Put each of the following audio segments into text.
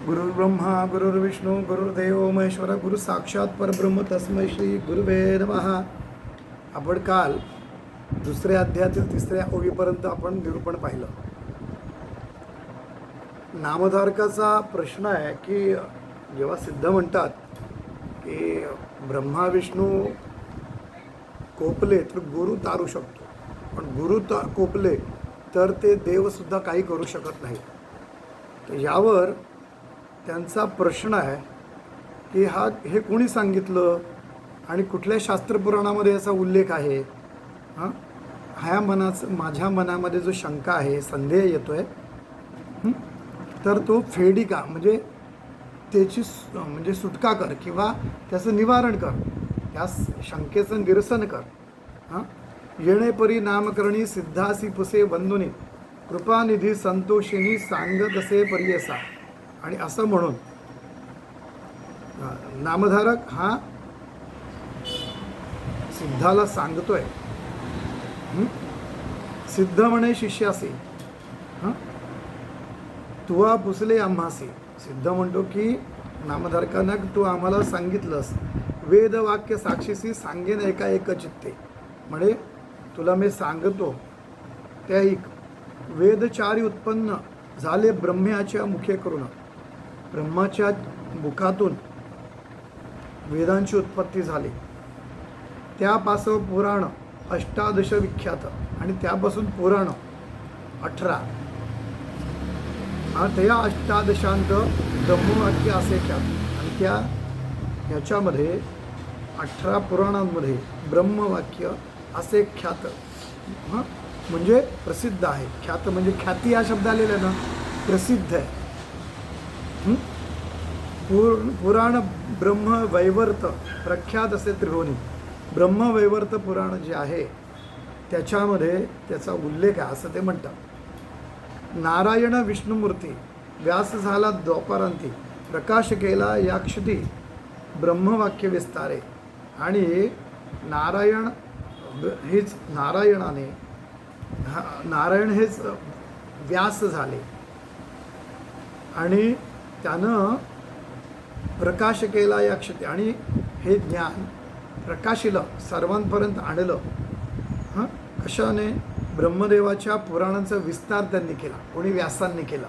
गुरुर्ब्रह्मा गुरुर्विष्णू गुरुर्देव महेश्वर गुरु साक्षात परब्रह्म तस्मै श्री गुरुवे नमः. आपण काल दुसऱ्या अध्यायातील तिसऱ्या ओवीपर्यंत आपण निरूपण पाहिलं. नामधारकाचा प्रश्न आहे की जेव्हा सिद्ध म्हणतात की ब्रह्मा विष्णू कोपले तर गुरु तारू शकतो, पण गुरु कोपले तर ते देवसुद्धा काही करू शकत नाही. तर यावर त्यांचा प्रश्न आहे की हे कोणी सांगितलं आणि कुठल्या शास्त्रपुराणामध्ये याचा उल्लेख आहे. माझ्या मनामध्ये जो शंका आहे, संदेह येतोय, तर तो फेडिका म्हणजे त्याची म्हणजे सुटका कर किंवा त्याचं निवारण कर, त्या शंकेचं निरसन कर. येणेपरी नामकरणी सिद्धासी पुसे वंदुनी कृपानिधी संतोषिनी सांगत असे परियसा. आणि असं म्हणून नामधारक हा सिद्धाला सांगतोय, सिद्ध म्हणे शिष्यासी तुवा पुसले आम्हासी. सिद्ध म्हणतो की नामधारकांना तू आम्हाला सांगितलंस, वेदवाक्य साक्षीसी सांगेन एका एक चित्ते. म्हणे तुला मी सांगतो त्या एक वेदचारी उत्पन्न झाले ब्रह्म्याच्या मुखे करून. ब्रह्माच्या मुखातून वेदांची उत्पत्ती झाली, त्यापासून पुराण अष्टादश विख्यात आणि त्यापासून पुराण 18 त्या अष्टादशांत ब्रह्मवाक्य असे ख्यात. आणि ह्याच्यामध्ये 18 पुराणांमध्ये ब्रह्मवाक्य असे ख्यात म्हणजे प्रसिद्ध आहे. ख्यात म्हणजे ख्याती हा शब्द आलेला ना, प्रसिद्ध आहे. पुराण ब्रह्मवैवर्त प्रख्यात असे त्रिभुवनी. ब्रह्मवैवर्त पुराण जे आहे त्याच्यामध्ये त्याचा उल्लेख आहे असं ते म्हणतात. नारायण विष्णुमूर्ती व्यास झाला द्वापारांती, प्रकाश केला या क्षिती ब्रह्मवाक्य विस्तारे. आणि नारायण हेच नारायण हेच व्यास झाले आणि त्यानं प्रकाश केला या क्षिती आणि हे ज्ञान प्रकाशिलं, सर्वांपर्यंत आणलं. कशाने? ब्रह्मदेवाच्या पुराणांचा विस्तार त्यांनी केला. कोणी? व्यासांनी केला.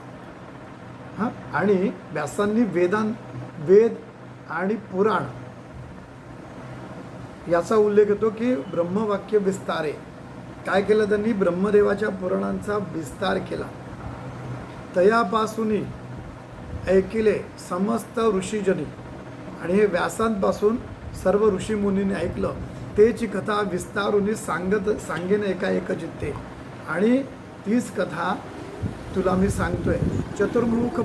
आणि व्यासांनी वेद आणि पुराण याचा उल्लेख होतो की ब्रह्मवाक्य विस्तारे. काय केलं त्यांनी? ब्रह्मदेवाच्या पुराणांचा विस्तार केला. तयापासून ऐकिले समस्त ऋषीजनी. आणि हे व्यासांपासून सर्व ऋषीमुनींनी ऐकलं. तेची कथा विस्तारुनी सांगेन एका एक चित्ते. आणि तीच कथा तुला मी सांगतोय. चतुर्मुख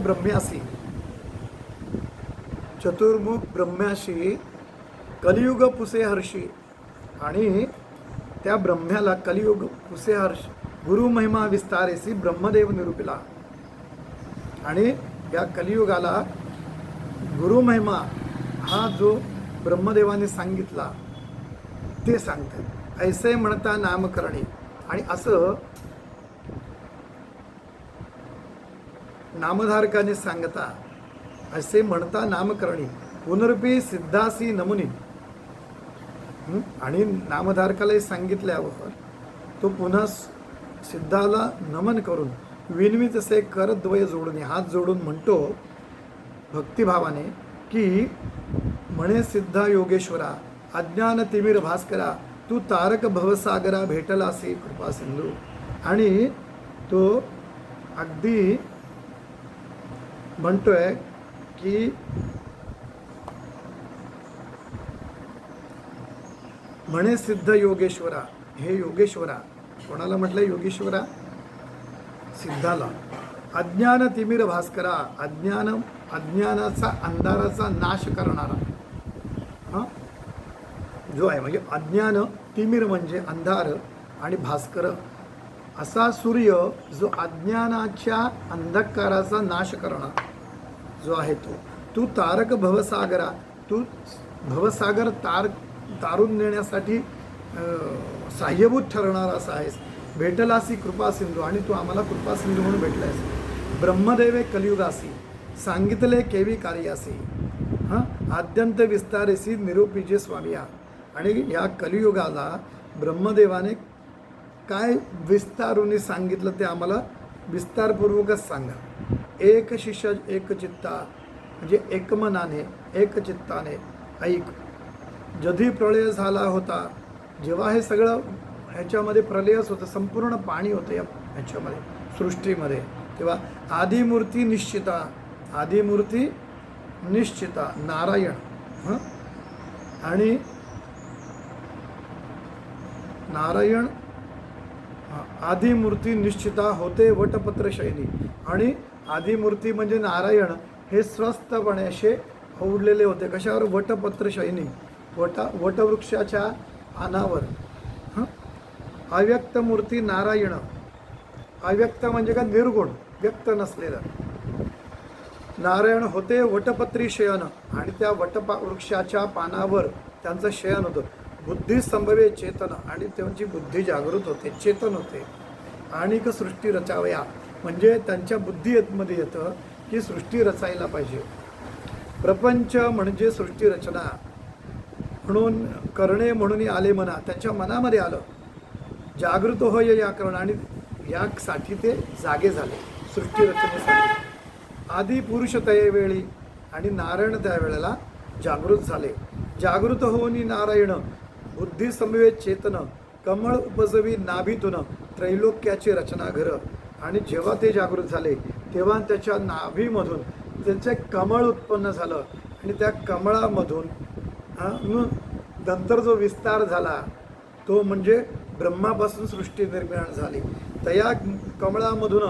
ब्रह्म्याशी कलियुग पुसे हर्षी. आणि त्या ब्रह्म्याला कलियुग पुसे हर्ष गुरु महिमा विस्तारेसी ब्रह्मदेव निरूपिला. आणि या कलियुगाला गुरुमहिमा हा जो ब्रह्मदेवाने सांगितला ते सांगतात. ऐसे म्हणता नामकरणी. आणि असं नामधारकाने सांगता, असे म्हणता नामकरणी पुनर्पी सिद्धासी नमुनी. आणि नामधारकालाही सांगितल्यावर तो पुन्हा सिद्धाला नमन करून विनवित असे करद्वय जोडून हात जोडून म्हणतो भक्तिभावाने की म्हणे सिद्धा योगेश्वरा अज्ञान तिमिर भास्करा तू तारक भवसागरा भेटलासी कृपा सिंधू. आणि तो अगदी म्हणतोय की म्हणे सिद्ध योगेश्वरा, हे योगेश्वरा. कोणाला म्हटलं योगेश्वरा? सिद्धाला. अज्ञान तिमिर भास्करा, अज्ञानाचा अंधाराचा नाश करणारा जो आहे. म्हणजे अज्ञान, तिमिर म्हणजे अंधार आणि भास्कर असा सूर्य जो अज्ञानाच्या अंधकाराचा नाश करणार जो आहे तू तारक भवसागरा, तू भवसागर तारून नेण्यासाठी साह्यभूत ठरणारा असा आहेस. भेटलासी कृपा सिंधू. आणि तू आम्हाला कृपा सिंधू म्हणून भेटलायस. ब्रह्मदेवे कलियुगासी. सांगितले केवी कार्यासी हां आद्यंत विस्तारेसी निरूपिजे स्वामिया. आणि या कलियुगाला ब्रह्मदेवाने काय विस्तारूने सांगितलं ते आम्हाला विस्तारपूर्वकच सांगा. एक शिष्य एक चित्ता म्हणजे एकमनाने एक चित्ताने ऐक. जधी प्रलय झाला होता, जेव्हा हे सगळं ह्याच्यामध्ये प्रलयच होतं, संपूर्ण पाणी होतं या ह्याच्यामध्ये सृष्टीमध्ये, तेव्हा आदिमूर्ती निश्चिता, आदिमूर्ती निश्चिता नारायण हं आणि नारायण आदिमूर्ती निश्चिता होते वटपत्र शैली. आणि आदिमूर्ती म्हणजे नारायण हे स्वस्थपणे असे उडलेले होते. कशावर? वटपत्र शैनी, वटवृक्षाच्या पानावर. हं अव्यक्त मूर्ती नारायण. अव्यक्त म्हणजे का? निर्गुण, व्यक्त नसलेलं. नारायण होते वटपत्री शयन आणि त्या वृक्षाच्या पानावर त्यांचं शयन होतं. बुद्धी संभवे चेतन आणि त्यांची बुद्धी जागृत होते, चेतन होते. आणि सृष्टी रचावया म्हणजे त्यांच्या बुद्धीमध्ये येतं की सृष्टी रचायला पाहिजे. प्रपंच म्हणजे सृष्टी रचना म्हणून करणे म्हणून आले मना, त्यांच्या मनामध्ये आलं. जागृत होय या करण आणि यासाठी ते जागे झाले सृष्टी रचनेसाठी. आदी पुरुष तयेवेळी आणि नारायण त्यावेळेला जागृत झाले. जागृत होऊन नारायण बुद्धी समवेत चेतन कमळ उपजवी नाभीतून त्रैलोक्याची रचना घर. आणि जेव्हा ते जागृत झाले तेव्हा त्याच्या नाभीमधून त्याचे कमळ उत्पन्न झालं आणि त्या कमळामधून नंतर जो विस्तार झाला तो म्हणजे ब्रह्मापासून सृष्टी निर्माण झाली. त्या कमळामधून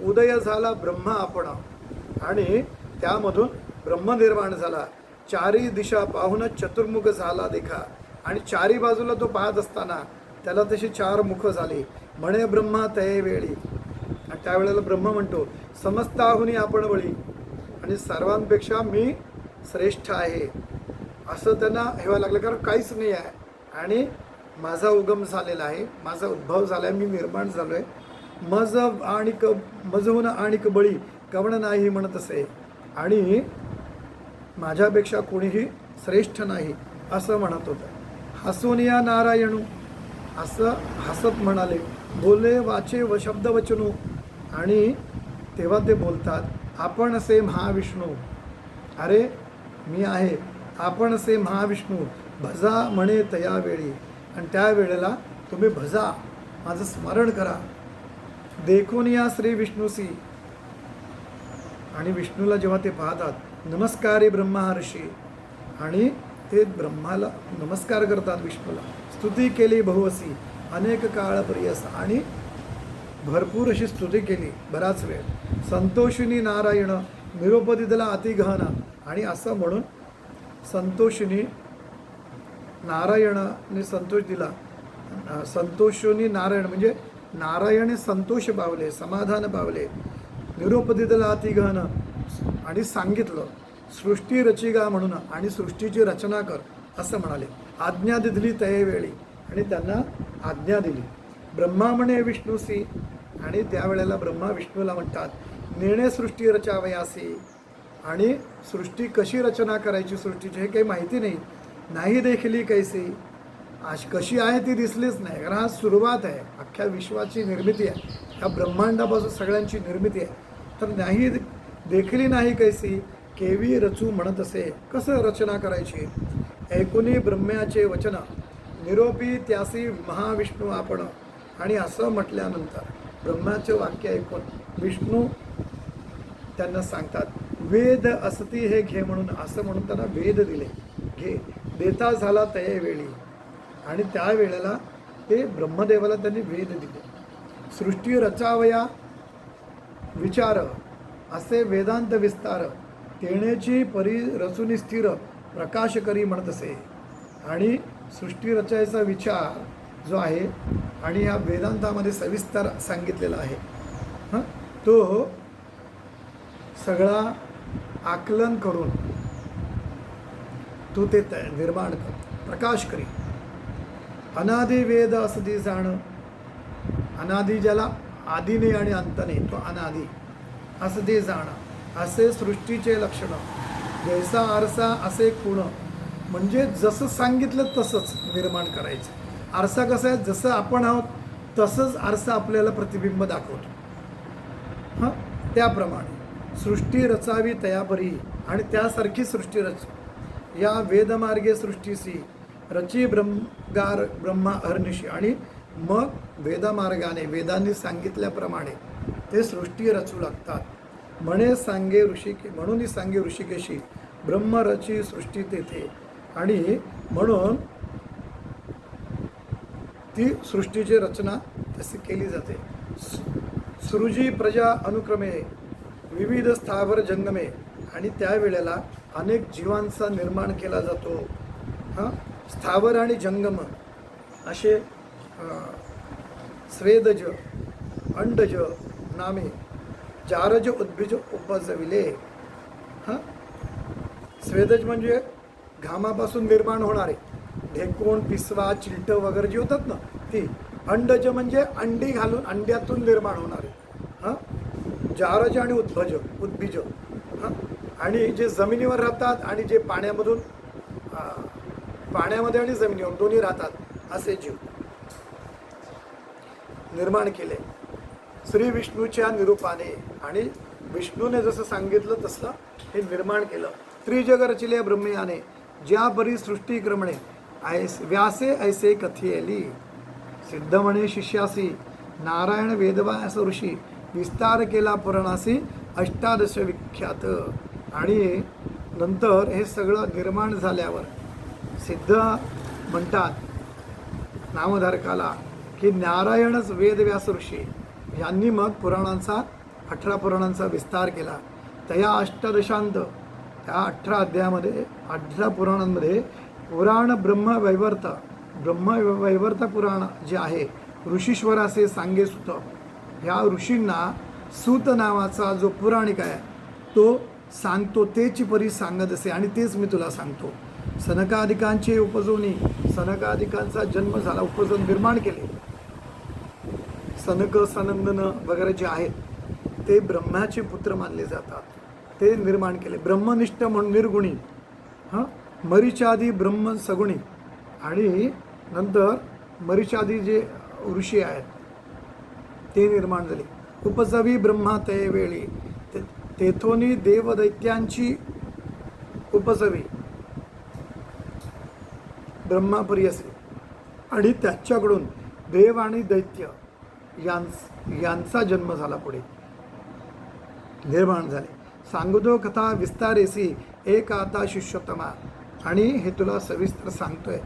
उदय झाला ब्रह्मा आपण आणि त्यामधून ब्रह्म निर्माण झाला. चारी दिशा पाहून चतुर्मुख झाला देखा. आणि चारी बाजूला तो पाहत असताना त्याला तशी चार मुख झाली. म्हणे ब्रह्मा तये वेळी. आणि त्यावेळेला ब्रह्म म्हणतो समस्ताहुनी आपण बळी आणि सर्वांपेक्षा मी श्रेष्ठ आहे असं त्यांना हेवा लागलं. कारण काहीच नाही आहे आणि माझा उगम झालेला आहे, माझा उद्भव झाला आहे, मी निर्माण झालो आहे. मज आणि मजहून आणि बळी कवण नाही म्हणत असे आणि माझ्यापेक्षा कोणीही श्रेष्ठ नाही असं म्हणत होतं. हसून या नारायणू असं हसत म्हणाले. बोले वाचे व शब्द वचनू आणि तेव्हा ते बोलतात आपण असे महाविष्णू. अरे मी आहे, आपण असे महाविष्णू भजा म्हणे तया वेळी. आणि त्यावेळेला तुम्ही भजा, माझं स्मरण करा. देखून या श्री विष्णूसी. आणि विष्णूला जेव्हा ते पाहतात नमस्कारी ब्रह्मा ऋषी आणि ते ब्रह्माला नमस्कार करतात. विष्णूला स्तुती केली बहुवसी अनेक काळ प्रियस आणि भरपूर अशी स्तुती केली बराच वेळ. संतोषिनी नारायण निरोपदी दिला अतिगहन. आणि असं म्हणून संतोषिनी नारायणाने संतोष दिला. संतोषिनी नारायण म्हणजे नारायणे संतोष पावले, समाधान पावले. निरोपदी दिला अतिगहन आणि सांगितलं सृष्टी रचिगा म्हणून आणि सृष्टीची रचना कर असं म्हणाले. आज्ञा दिली तयेवेळी आणि त्यांना आज्ञा दिली. ब्रह्मा म्हणे विष्णूसी आणि त्यावेळेला ब्रह्मा विष्णूला म्हणतात नेणे सृष्टी रचावयासी. आणि सृष्टी कशी रचना करायची सृष्टीची हे काही माहिती नाही. नाही देखील कैसी कशी आहे ती दिसलीच नाही. कारण हा सुरुवात आहे, अख्ख्या विश्वाची निर्मिती आहे, ह्या ब्रह्मांडापासून सगळ्यांची निर्मिती आहे. तर नाही देखील नाही कैसी केवी रचू म्हणत असे. कसं रचना करायची? ऐकुनी ब्रह्म्याचे वचन निरोपी त्यासी महाविष्णू आपण. आणि असं म्हटल्यानंतर ब्रह्माचे वाक्य ऐकून विष्णू त्यांना सांगतात वेद असती हे घे म्हणून. असं म्हणून त्यांना वेद दिले. घे देता झाला तये वेळी. आणि त्यावेळेला ते ब्रह्मदेवाला त्यांनी वेद दिले. सृष्टी रचावया विचार असे वेदांत विस्तार तेणेची परी रचुनी स्थिर प्रकाश करी म्हणत असे. आणि सृष्टी रचायचा विचार जो आहे आणि या वेदांतामध्ये सविस्तर सांगितलेला आहे तो सगळा आकलन करून तू ते निर्माण कर, प्रकाश करी. अनादि वेद असती जाण. अनादि ज्याला आदि नाही आणि अंत नाही तो अनादि असते जाण. असे सृष्टीचे लक्षण, जैसा आरसा असे खुण. म्हणजे जसं सांगितलं तसंच निर्माण करायचं. आरसा कसा आहे, जसं आपण आहोत तसंच आरसा आपल्याला प्रतिबिंब दाखवतो. हां, त्याप्रमाणे सृष्टी रचावी तयापरी, आणि त्यासारखी सृष्टी रच. या वेदमार्गे सृष्टीसी रची ब्रह्मगार ब्रह्मा अहर्निशी. आणि मग वेदमार्गाने, वेदांनी सांगितल्याप्रमाणे ते सृष्टी रचू लागतात. म्हणून सांगे ऋषिकेशी ब्रह्मरची सृष्टी तेथे. आणि म्हणून ती सृष्टीची रचना तशी केली जाते. सृजी प्रजा अनुक्रमे विविध स्थावर जंगमे. आणि त्यावेळेला अनेक जीवांचा निर्माण केला जातो. हां, स्थावर आणि जंगम असे स्वेदज अंडज नामे चारज उद्भिज उपजविले. हां, स्वेदज म्हणजे घामापासून निर्माण होणारे ढेकोण, पिसवा, चिलटं वगैरे जी होतात ना ती. अंडज म्हणजे अंडी घालून अंड्यातून निर्माण होणारे. हां, जारज आणि उद्भिज. हां, आणि जे जमिनीवर राहतात आणि जे पाण्यामधून, पाण्यामध्ये आणि जमिनीवर दोन्ही राहतात असे जीव निर्माण केले श्री विष्णूच्या निरूपाने. आणि विष्णूने जसं सांगितलं तसं हे निर्माण केलं. त्रिजग रचिले ब्रह्मयाने ज्या परी सृष्टी क्रमणे व्यासे ऐसे कथियली. सिद्ध म्हणे शिष्यासी नारायण वेदव्यास ऋषी विस्तार केला पुराणासी अष्टादश विख्यात. आणि नंतर हे सगळं निर्माण झाल्यावर सिद्ध म्हणतात नामधारकाला की नारायणच वेदव्यास ऋषी यांनी मग पुराणांचा 18 पुराणांचा विस्तार केला. त्या अष्टादशांत, त्या 18 अध्यायामध्ये 18 पुराणांमध्ये पुराण ब्रह्मवैवर्त पुराण जे आहे ऋषीश्वराचे सांगे सुत. ह्या ऋषींना सूत नावाचा जो पुराणिक आहे तो सांगतो, तेची परी सांगत असे. आणि तेच मी तुला सांगतो. सनकादिकांचे उपजवणी, सनकादिकांचा जन्म झाला, उपजन निर्माण केले. सनक सनंदन वगैरे जे आहेत ते ब्रह्माचे पुत्र मानले जातात. ते निर्माण केले. ब्रह्मनिष्ठ म्हणून निर्गुणी. हां, मरीचादी ब्रह्म सगुणी. आणि नंतर मरीचादी जे ऋषी आहेत ते निर्माण झाले. उपजवी ब्रह्मा ते वेळी तेथोनी देवदैत्यांची उपजवी ब्रह्मापरियसे. आणि त्याच्याकडून देव आणि दैत्य यांचा जन्म झाला, पुढे निर्माण झाले. सांगतो कथा विस्तारेसी एक आता शिष्योत्तमा. आणि हे तुला सविस्तर सांगतोय.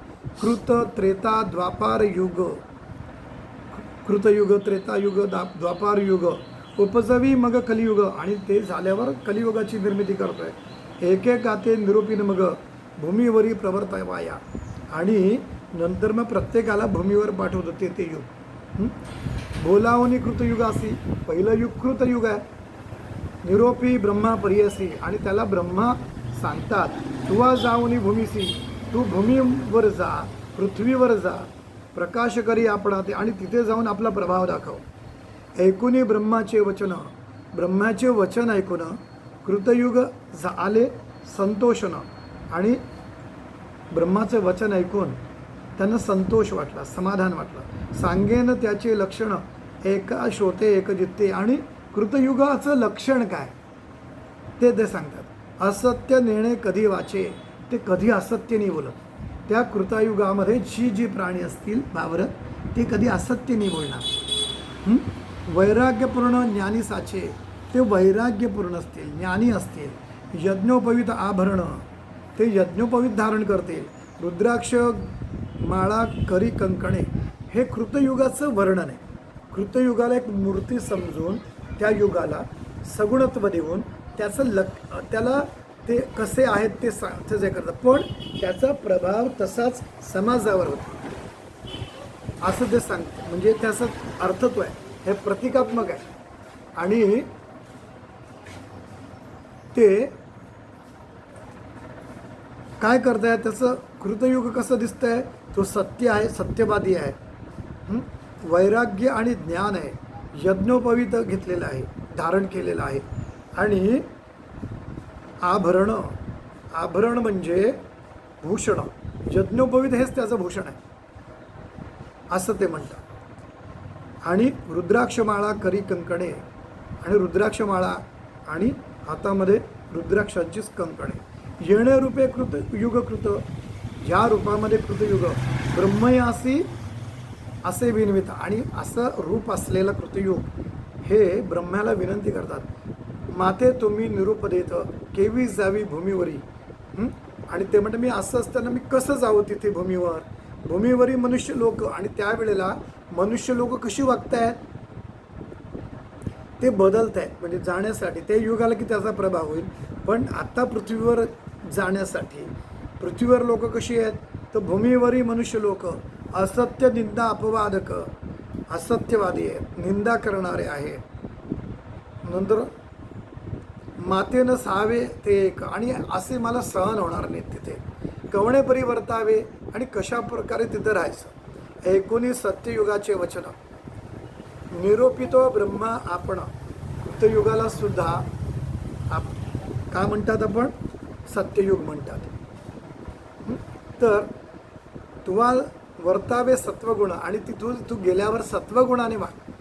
कृत त्रेता द्वापार युग, कृतयुग, त्रेतायुग, द्वापार युग, उपजवी मग कलियुग. आणि ते झाल्यावर कलियुगाची निर्मिती करतोय. एक एक गाते निरूपीन मग भूमीवरी प्रवर्तवाया. आणि नंतर मग प्रत्येकाला भूमीवर पाठवतो ते युग. बोलावणी कृतयुगासी, पहिलं युग कृतयुग आहे. निरोपी ब्रह्मा परियसी. आणि त्याला ब्रह्मा सांगतात तुवा जाऊनी भूमीसी, तू भूमीवर जा, पृथ्वीवर जा, प्रकाश करी आपणा ते. आणि तिथे जाऊन आपला प्रभाव दाखव. ऐकुनी ब्रह्माचे वचन, ब्रह्माचे वचन ऐकून कृतयुग आले संतोषन. आणि ब्रह्माचं वचन ऐकून त्यांना संतोष वाटला, समाधान वाटलं. सांगेन त्याचे लक्षण एका श्रोते एकजित्ते. आणि कृतयुगाचं लक्षण काय ते सांगतात. असत्य नेणे कधी वाचे, ते कधी असत्य नाही बोलत. त्या कृतयुगामध्ये जी प्राणी असतील भावरत ते कधी असत्य नाही बोलणार. वैराग्यपूर्ण ज्ञानी साचे, ते वैराग्यपूर्ण असतील, ज्ञानी असतील. यज्ञोपवित आभरण, ते यज्ञोपवित धारण करतील. रुद्राक्ष माळा करी कंकणे. हे कृतयुगाचं वर्णन आहे. कृतयुगाला एक मूर्ती समजून त्या युगाला सगुणत्व देऊन त्याला ते कसे आहेत ते जे करतात. पण त्याचा प्रभाव तसाच समाजावर होतो असं ते सांगतं. म्हणजे त्याचं अर्थत्व आहे, हे प्रतिकात्मक आहे. आणि ते काय करताय, त्याचं कृतयुग कसं दिसतंय, तो सत्य आहे, सत्यवादी आहे. वैराग्य आणि ज्ञान आहे. यज्ञोपवीत घेतलेलं आहे, धारण केलेलं आहे. आणि आभरण, आभरण म्हणजे भूषण, यज्ञोपवीत हेच त्याचं भूषण आहे असं ते म्हणतात. आणि रुद्राक्षमाळा करी कंकणे, आणि रुद्राक्षमाळा आणि हातामध्ये रुद्राक्षांचीच कंकणे. येणे रूपे कृत युगकृत, ज्या रूपामध्ये कृतयुग ब्रह्मयासी असे विनवित, आणि असं रूप असलेलं कृतयुग हे ब्रह्म्याला विनंती करतात, माते तुम्ही निरूप देत केवी जावी भूमीवरी. आणि ते म्हणतात मी असं असताना मी कसं जावं तिथे भूमीवर, भूमीवरी मनुष्य लोक. आणि त्यावेळेला मनुष्य लोक कशी वागतायत, ते बदलत आहेत म्हणजे जाण्यासाठी, ते युग आलं की त्याचा प्रभाव होईल. पण आता पृथ्वीवर जाण्यासाठी पृथ्वीवर लोक कशी आहेत, तर भूमीवरी मनुष्य लोक असत्य निंदा अपवादक, असत्यवादी आहेत, निंदा करणारे आहेत. नंतर मातेनं सावे ते एक, आणि असे मला सहन होणार नाहीत तिथे, कवणे परिवर्तावे, आणि कशा प्रकारे तिथं राहायचं. ऐकुनी सत्ययुगाचे वचन, निरोपितो ब्रह्मा आपण. कृतयुगाला सुद्धा काय म्हणतात आपण, सत्ययुग म्हणतात. तर तुवा वर्तावे सत्वगुण, आणि तिथून तू गेल्यावर सत्वगुणाने वाग.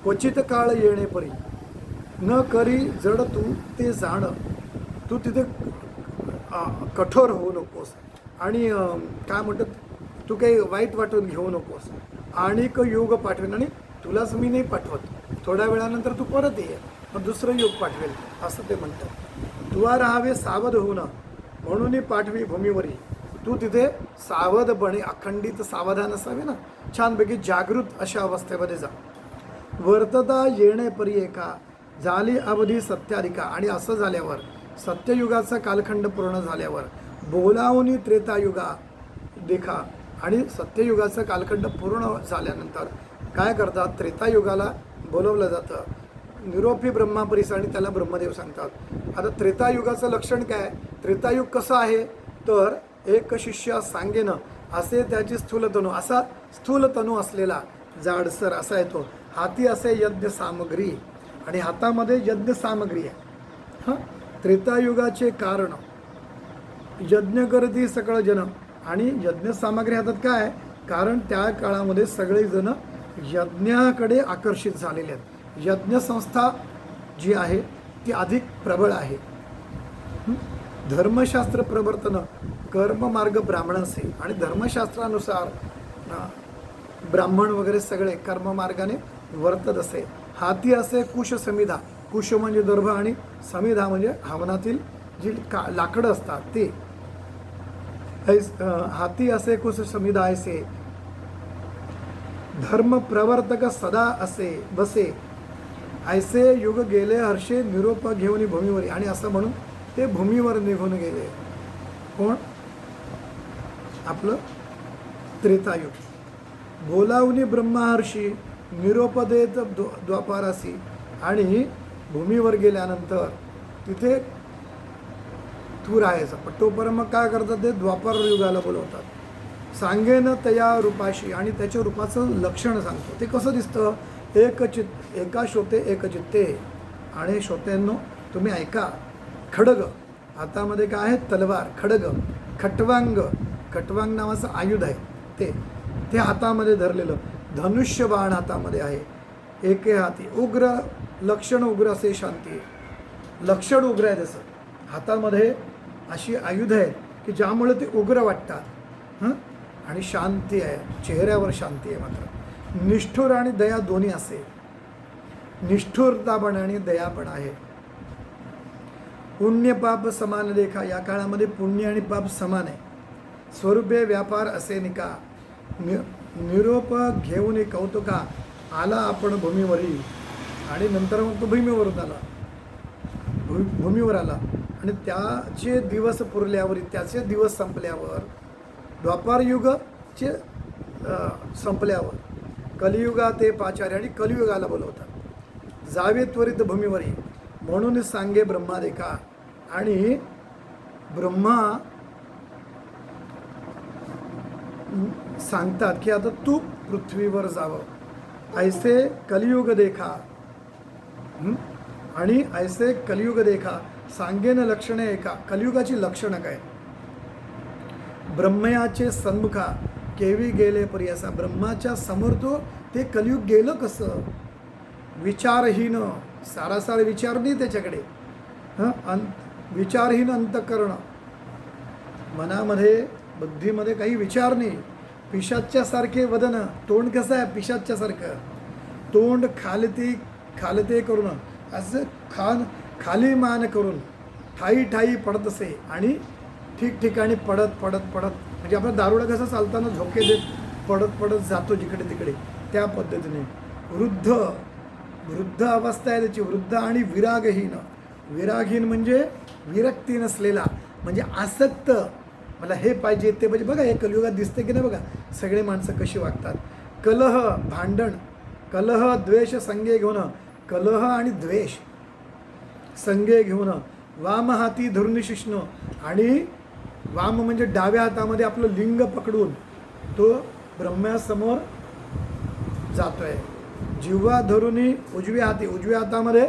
क्वचित काळ येणे परी न करी जड तू ते जाण, तू तिथे कठोर होऊ नकोस, आणि काय म्हणतात तू काही वाईट वाटून घेऊ नकोस. आणि युग पाठवेन, आणि तुलाच मी नाही पाठवत, थोड्या वेळानंतर तू परत ये, मग दुसरं युग पाठवेल असं ते म्हणतात. तुवा राहावे सावध होऊन म्हणून पाठवी भूमीवरी, तू तिथे सावधपणे अखंडित सावधान असावे ना, छानपैकी जागृत अशा अवस्थेमध्ये जा. वर्तता येणे परी एका झाली अवधी सत्याधिका, आणि असं झाल्यावर सत्ययुगाचा कालखंड पूर्ण झाल्यावर बोलावून त्रेतायुगा देखा, आणि सत्ययुगाचा कालखंड पूर्ण झाल्यानंतर काय करतात, त्रेतायुगाला बोलवलं जातं. निरोपी ब्रह्मापरीस, आणि त्याला ब्रह्मदेव सांगतात. आता त्रेतायुगाचं लक्षण काय, त्रेतायुग कसं आहे, तर एक शिष्य सांगेन असे त्याची स्थूलतनू, असा स्थूलतनू असलेला जाडसर असा येतो. हाती असे यज्ञ सामग्री, आणि हातामध्ये यज्ञ सामग्री आहे. हां, त्रेतायुगाचे कारण यज्ञ करती सकळ जन, आणि यज्ञ सामग्री हातात काय, कारण त्या काळामध्ये सगळेजण यज्ञाकडे आकर्षित झालेले आहेत. यज्ञसंस्था जी आहे ती अधिक प्रबळ आहे. धर्मशास्त्र प्रवर्तन कर्ममार्ग ब्राह्मणाचे, आणि धर्मशास्त्रानुसार ब्राह्मण वगैरे सगळे कर्ममार्गाने वर्तत असे. हाती असे कुश समिधा, कुश म्हणजे दर्भ, आणि समिधा म्हणजे हवनातील जी लाकडं असतात ते. हाती असे कुश समिधा ऐसे धर्म प्रवर्तक सदा असे बसे, ऐसे युग गेले हर्षे निरोप घेऊन भूमीवर, आणि असं म्हणून ते भूमीवर निघून गेले. कोण, आपलं त्रेतायुग. बोलावनी ब्रह्महर्षी निरोप देत द्वापारासी, आणि भूमीवर गेल्यानंतर तिथे तू राहायचं. पण तोपर्यंत मग काय करतात, ते द्वापार युगाला बोलवतात. सांगेन तया रूपाशी, आणि त्याच्या रूपाचं लक्षण सांगतो. ते कसं दिसतं, एका श्रोते एक चित्ते. आणि श्रोत्यांनो तुम्ही ऐका, खडग हातामध्ये काय आहे, तलवार, खडग, खटवांग, खटवांग नावाचं आयुध आहे ते हातामध्ये धरलेलं. धनुष्य बाण हातामध्ये आहे, एके हाती. उग्र लक्षण उग्र असे शांती, लक्षण उग्र आहे त्याचं. हातामध्ये अशी आयुध आहेत की ज्यामुळे ते उग्र वाटतात. आणि शांती आहे, चेहऱ्यावर शांती आहे. मात्र निष्ठुर आणि दया दोन्ही असे, निष्ठुरता पण आणि दया पण आहे. पुण्य पाप समान देखा, या काळामध्ये पुण्य आणि पाप समान आहे. स्वरूपे व्यापार असे निका, निरोप घेऊन कौतुका आला आपण भूमीवरी. आणि नंतर मग तो भूमीवरून आला, भूमीवर आला. आणि त्याचे दिवस पुरल्यावर, त्याचे दिवस संपल्यावर, द्वापार युगचे संपल्यावर कलियुगा ते पाचार्य, आणि कलियुगाला बोलवतात. जावे त्वरित भूमीवरी म्हणून सांगे ब्रह्मा देखा. आणि ब्रह्मा सांगतात की आता तू पृथ्वीवर जावं, ऐसे कलियुग देखा. आणि ऐसे कलियुग देखा, सांगेन लक्षणे एका. कलियुगाची लक्षणं काय? ब्रह्मयाचे सन्मुखा केवी गेले परी. असा ब्रह्माच्या समोर ते कलियुग गेलं कसं? विचारहीन, सारासार विचार नाही त्याच्याकडे. विचारहीन अंतःकरण, मनामध्ये बुद्धीमध्ये काही विचार नाही. पिशाच्यासारखे वदन, तोंड कसं आहे पिशाच्यासारखं, तोंड खालते करून असं खाली मान करून ठाई ठाई पडत असे आणि ठिकठिकाणी पडत म्हणजे आपला दारुडा कसं चालताना झोके देत पडत जातो जिकडे तिकडे, त्या पद्धतीने. वृद्ध अवस्था आहे त्याची, वृद्ध. आणि विरागहीन म्हणजे विरक्ती नसलेला, म्हणजे आसक्त, मला हे पाहिजे ते पाहिजे. बघा हे कलियुगात दिसते की नाही? बघा सगळे माणसं कशी वागतात. कलह, भांडण, कलह द्वेष संगे घेऊन, कलह आणि द्वेष संगे घेऊन. वाम हाती धरून शिष्ण, आणि वाम म्हणजे डाव्या हातामध्ये आपलं लिंग पकडून तो ब्रह्म्यासमोर जातोय. जिव्हा धरुनी उजव्या हाती, हातामध्ये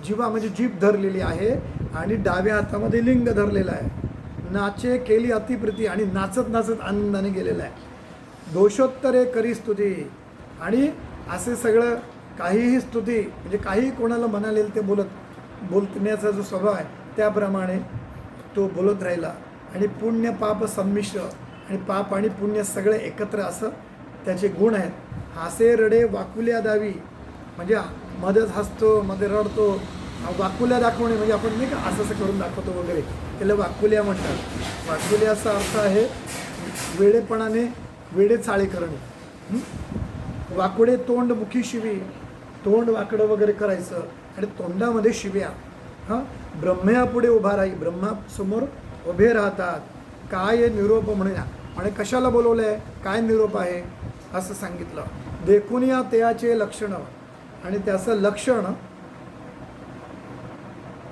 जिव्हा म्हणजे जीभ धरलेली आहे आणि डाव्या हातामध्ये लिंग धरलेलं आहे. नाचे केली अतिप्रीती, आणि नाचत आनंदाने गेलेला आहे. दोषोत्तरे करी स्तुती, आणि असे सगळं काहीही स्तुती म्हणजे काही कोणाला म्हणालेलं ते बोलण्याचा जो स्वभाव आहे त्याप्रमाणे तो बोलत राहिला. आणि पुण्य पाप संमिश्र, आणि पाप आणि पुण्य सगळे एकत्र असं त्याचे गुण आहेत. हासे रडे वाकुल्या दावी, म्हणजे मध्येच हसतो मध्ये रडतो. वाकुल्या दाखवणे म्हणजे आपण नाही का असं करून दाखवतो वगैरे, त्याला वाकुल्या म्हणतात. वाकुल्याचा अर्थ आहे वेडेपणाने वेडेचाळे करणे. वाकुडे तोंड मुखी शिवी, तोंड वाकडं वगैरे करायचं आणि तोंडामध्ये शिव्या. ब्रह्म्यापुढे उभा राही, ब्रह्मासमोर उभे राहतात. काय निरोप म्हणूया, आणि कशाला बोलवलं आहे, काय निरोप आहे असं सांगितलं. देखून या त्याचे लक्षण, आणि त्याचं लक्षण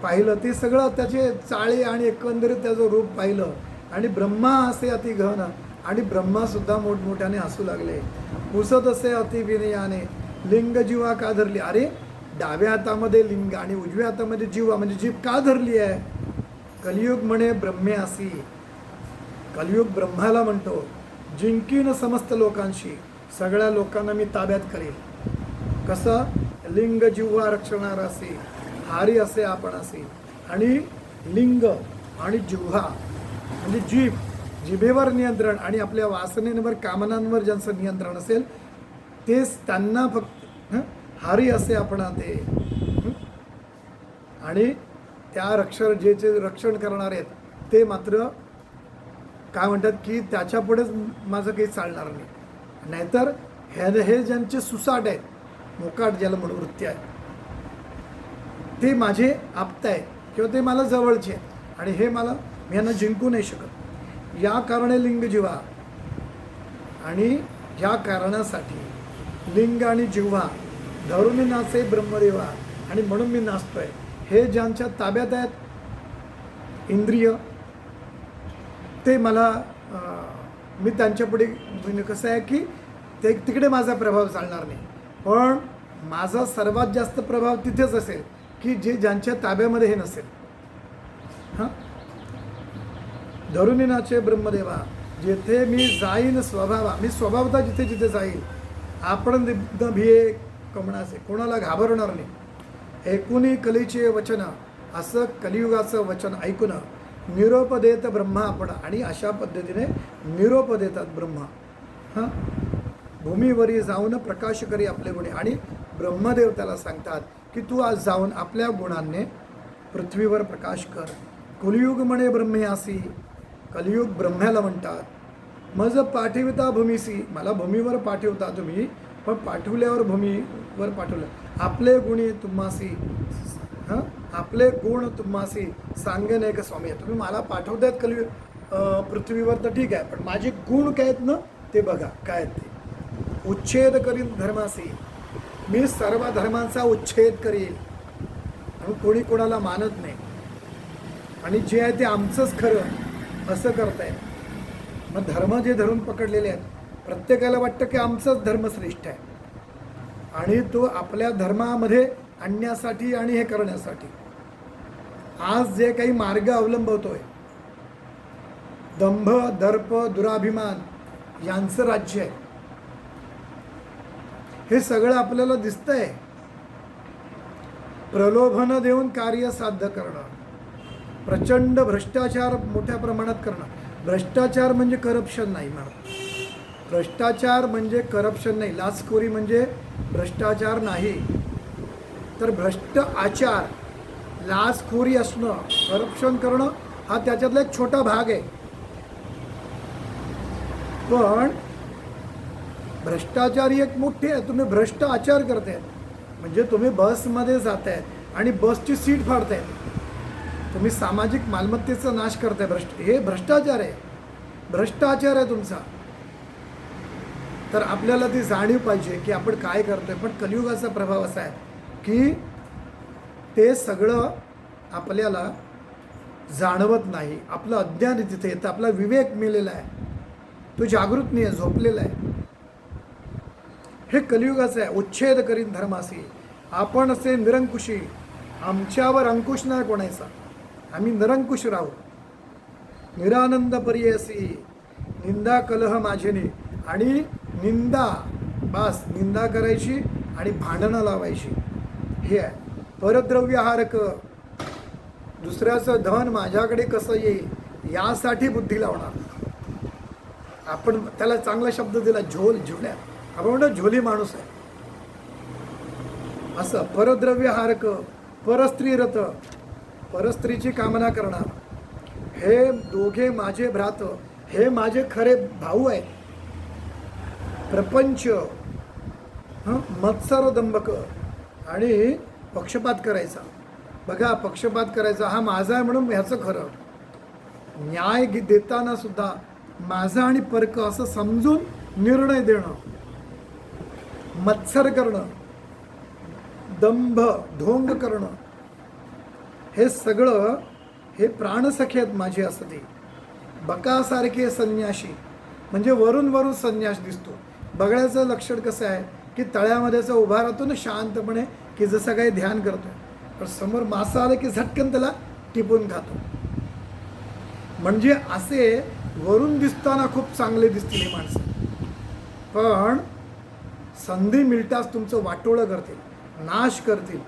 पाहिलं, ते सगळं त्याचे चाळे आणि एकंदरीत त्याचं रूप पाहिलं. आणि ब्रह्मा असे अति गहन, आणि ब्रह्मासुद्धा मोठमोठ्याने हसू लागले. पुसत असे अति विनयाने, लिंग जीवा का धरली. अरे डाव्या हातामध्ये लिंग आणि उजव्या हातामध्ये जीवा म्हणजे जीभ का धरली आहे? कलियुग म्हणे ब्रह्म्यासी, कलियुग ब्रह्माला म्हणतो. जिंकीन समस्त लोकांशी, सगळ्या लोकांना मी ताब्यात करेल. कसं? लिंग जिव्हा रक्षणारासी, हारी असे आपण असे. आणि लिंग आणि जिव्हा म्हणजे जीभ, जिभेवर नियंत्रण, आणि आपल्या वासनेवर कामनांवर ज्यांचं नियंत्रण असेल तेच त्यांना फक्त हारी असे आपण ते. आणि त्या जे रक्षण करणार आहेत ते मात्र काय म्हणतात की त्याच्यापुढेच माझं काही चालणार नाही. नाहीतर हे ज्यांचे सुसाट आहेत, मोकाट ज्याला म्हणून वृत्ती आहे, ते माझे आप्त आहेत किंवा ते मला जवळचे आहेत, आणि हे मी यांना जिंकू नाही शकत. या कारणे लिंग जिव्हा, आणि ह्या कारणासाठी लिंग आणि जिव्हा धरून नाचे ब्रह्मदेवा, आणि म्हणून मी नाचतोय. हे ज्यांच्या ताब्यात आहेत इंद्रिय, ते मला मी त्यांच्यापुढे कसं आहे की ते तिकडे माझा प्रभाव चालणार नाही. पण माझा सर्वात जास्त प्रभाव तिथेच असेल की ज्यांच्या ताब्यामध्ये हे नसेल. धरुनी नाचे ब्रह्मदेवा, जेथे मी जाईन स्वभावा, मी स्वभावता जिथे जिथे जाईल. आपण भिये कमणाचे, कोणाला घाबरणार नाही. ऐकुनी कलीचे वचन, असं कलियुगाचं वचन ऐकून निरोप देत ब्रह्मा आपण, आणि अशा पद्धतीने निरोप देतात ब्रह्मा. भूमीवरी जाऊन प्रकाश करी आपले गुणे, आणि ब्रह्मदेव त्याला सांगतात की तू आज जाऊन आपल्या गुणांनी पृथ्वीवर प्रकाश कर. कलियुग म्हणे ब्रह्मयासी, कलियुग ब्रह्म्याला म्हणतात. मज पाठविता भूमीसी, मला भूमीवर पाठवता तुम्ही, पण पाठवल्यावर भूमीवर पाठवलं. आपले गुणी तुम्हासी, आपले गुण तुम्हासी सांगेन एक स्वामी. तुम्ही मला पाठवतायत पृथ्वीवर तर ठीक आहे, पण माझे गुण काय आहेत ना ते बघा काय आहेत ते. उच्छेद करीन धर्मासी, मी सर्व धर्मांचा उच्छेद करील, आणि कोणी कोणाला मानत नाही, आणि जे आहे ते आमचंच खरं असं करताय. मग धर्म जे धरून पकडलेले आहेत, प्रत्येकाला वाटतं की आमचाच धर्म श्रेष्ठ आहे, आणि तो आपल्या धर्मामध्ये आणण्यासाठी आणि हे करण्यासाठी आज जे काही मार्ग अवलंबवतोय, दंभ, दर्प, दुराभिमान यांचं राज्य आहे. हे सगळं आपल्याला दिसतंय. प्रलोभन देऊन कार्य साध्य करणं, प्रचंड भ्रष्टाचार मोठ्या प्रमाणात करणं. भ्रष्टाचार म्हणजे करप्शन नाही म्हणत. भ्रष्टाचार म्हणजे करप्शन नाही, लाचखोरी म्हणजे भ्रष्टाचार नाही. तर भ्रष्ट आचार, लाचखोरी असणं, करप्शन करणं हा त्याच्यातला एक छोटा भाग आहे. पण भ्रष्टाचार ही एक मोठी आहे. तुम्ही भ्रष्ट आचार करताय म्हणजे तुम्ही बसमध्ये जाताय आणि बसची सीट फाडताय, तुम्ही सामाजिक मालमत्तेचा नाश करताय. हे भ्रष्टाचार आहे, भ्रष्टाचार आहे तुमचा. तर आपल्याला ती जाणीव पाहिजे की आपण काय करतोय. पण कलियुगाचा प्रभाव असा आहे की ते सगळं आपल्याला जाणवत नाही. आपलं अज्ञान तिथे येतं, आपला विवेक मेलेला आहे, तो जागृत नाही आहे, झोपलेला आहे. हे कलियुगाचं आहे. उच्छेद करीन धर्मासी, आपण असे निरंकुशी, आमच्यावर अंकुश नाही कोणाचा, आम्ही निरंकुश राहू. निरानंद परियसी, निंदा कलह माझेने. आणि निंदा, बास निंदा करायची आणि भांडणं लावायची, हे आहे. परद्रव्यहारक, दुसऱ्याचं धन माझ्याकडे कसं येईल यासाठी बुद्धी लावणार. आपण त्याला चांगला शब्द दिला, झोल्या. आपण म्हणतो झोली माणूस आहे. असं परद्रव्यहारक, परस्त्रीरत, परस्त्रीची कामना करणार. हे दोघे माझे भ्रात, हे माझे खरे भाऊ आहेत. प्रपंच, मत्सर दंभक आणि पक्षपात करायचा. बघा, पक्षपात करायचा, हा माझा आहे म्हणून ह्याचं खरं. न्याय देताना सुद्धा माझा आणि परक असं समजून निर्णय देणं. मत्सर करणं, दंभ, ढोंग करणं, हे सगळं हे प्राणसखे आहेत माझे असं ते. बकासारखे संन्याशी म्हणजे वरून वरून संन्यास दिसतो. बगळ्याचं लक्षण कसं आहे की तळ्यामध्ये असं उभा राहतो ना शांतपणे, की जसं काही ध्यान करतो, पण समोर मासा आलं की झटकन त्याला टिपून खातो. म्हणजे असे वरून दिसताना खूप चांगले दिसतील हे माणसं, पण संधी मिळताच तुमचं वाटोळं करतील, नाश करतील,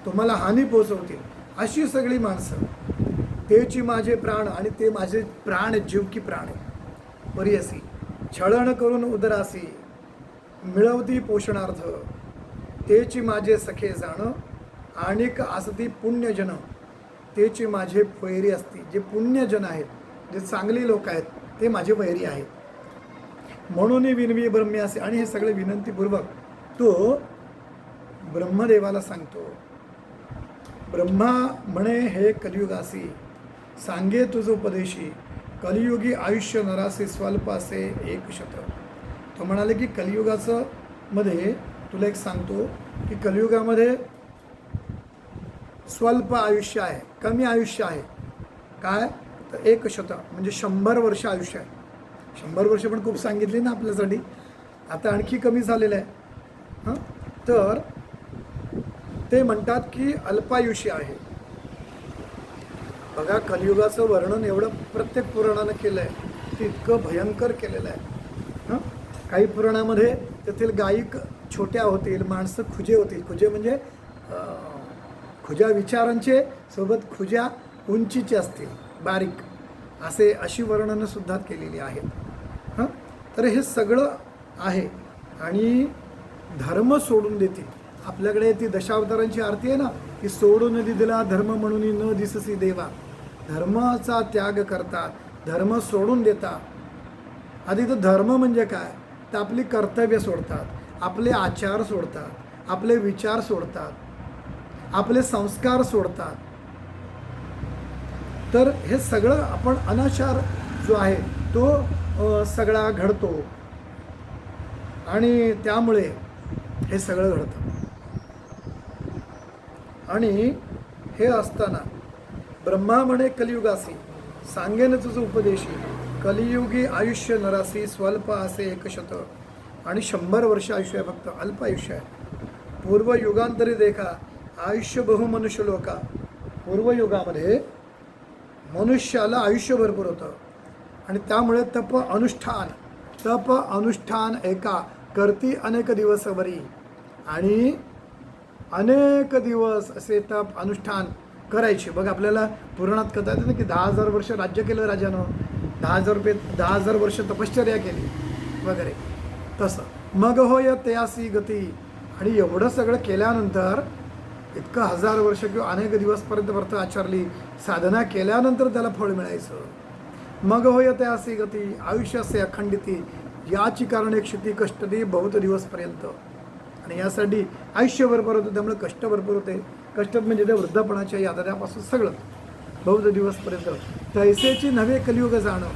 तुम्हाला हानी पोचवतील. अशी सगळी माणसं. तेची माझे प्राण, आणि ते माझे प्राण, जीव की प्राण आहे. परियसी, छळण करून उदरासी, मिळवती पोषणार्थ. तेची माझे सखे जाण, आणिक असती पुण्यजन. तेची माझे वैरी असती. जे पुण्यजन आहेत, जे चांगली लोक आहेत, ते माझे वैरी आहेत. म्हणून विनवी ब्रह्म्यासी. आणि हे सगळे विनंतीपूर्वक तो ब्रह्मदेवाला सांगतो. ब्रह्मा म्हणे, हे कलियुगासी, सांगे तुझ उपदेशी, कलियुगी आयुष्य नरासे स्वल्पासे 100. तो म्हणाले की कलियुगाचं मध्ये तुला एक सांगतो की कलियुगामध्ये स्वल्प आयुष्य आहे, कमी आयुष्य आहे. काय तर 100 म्हणजे 100 वर्ष आयुष्य आहे. 100 वर्ष पण खूप सांगितली ना आपल्यासाठी, आता आणखी कमी झालेलं आहे. तर ते म्हणतात की अल्पायुष्य आहे. बघा, कलियुगाचं वर्णन एवढं प्रत्येक पुराणानं केलं आहे, ते इतकं भयंकर केलेलं आहे. काही पुराणामध्ये तेथील गायी छोट्या होतील, माणसं खुजे होतील. खुजे म्हणजे खुज्या विचारांचे, सोबत खुज्या उंचीचे असतील, बारीक, अशी वर्णनं सुद्धा केलेली आहेत. तर हे सगळं आहे. आणि धर्म सोडून देतील. आपल्याकडे ती दशावतारांची आरती आहे ना, की सोडून दिला धर्म म्हणून न दिससी देवा. धर्माचा त्याग करतात, धर्म सोडून देतात. आधी तर धर्म म्हणजे काय, तर आपली कर्तव्य सोडतात, आपले आचार सोडतात, आपले विचार सोडतात, आपले संस्कार सोडतात. तर हे सगळं आपण अनाचार जो आहे तो सगळा घडतो, आणि त्यामुळे हे सगळं घडतं. आणि हे असताना ब्रह्मा म्हणे कलियुगासी, सांगेन तुझं उपदेशी, कलियुगी आयुष्य नरासी स्वल्प असे 100. आणि 100 वर्ष आयुष्य आहे, फक्त अल्प आयुष्य आहे. पूर्व युगांतरी देखा आयुष्य बहुमनुष्य लोका. पूर्वयुगामध्ये मनुष्याला आयुष्य भरपूर होतं आणि त्यामुळे तप अनुष्ठान एका करती अनेक दिवस बरी, आणि अनेक दिवस असे तप अनुष्ठान करायचे. बघ आपल्याला पुराणात कथा येते ना की 10,000 वर्ष राज्य केलं राजानं, 10,000 वर्ष तपश्चर्या केली वगैरे. तसं मग होय तयासी गती, आणि एवढं सगळं केल्यानंतर इतकं 1000 वर्ष किंवा अनेक दिवसपर्यंत व्रत आचरली, साधना केल्यानंतर त्याला फळ मिळायचं. मग होय तयासी गती आयुष्याचे अखंडिती, याची कारणे क्षिती कष्टदी बहुत दिवसपर्यंत. आणि यासाठी आयुष्य भरपूर होतं, त्यामुळे कष्ट भरपूर होते. कष्ट म्हणजे त्या वृद्धपणाच्या यादऱ्यापासून सगळं बहुत दिवसपर्यंत. तैसेची नवे कलियुग जाणं.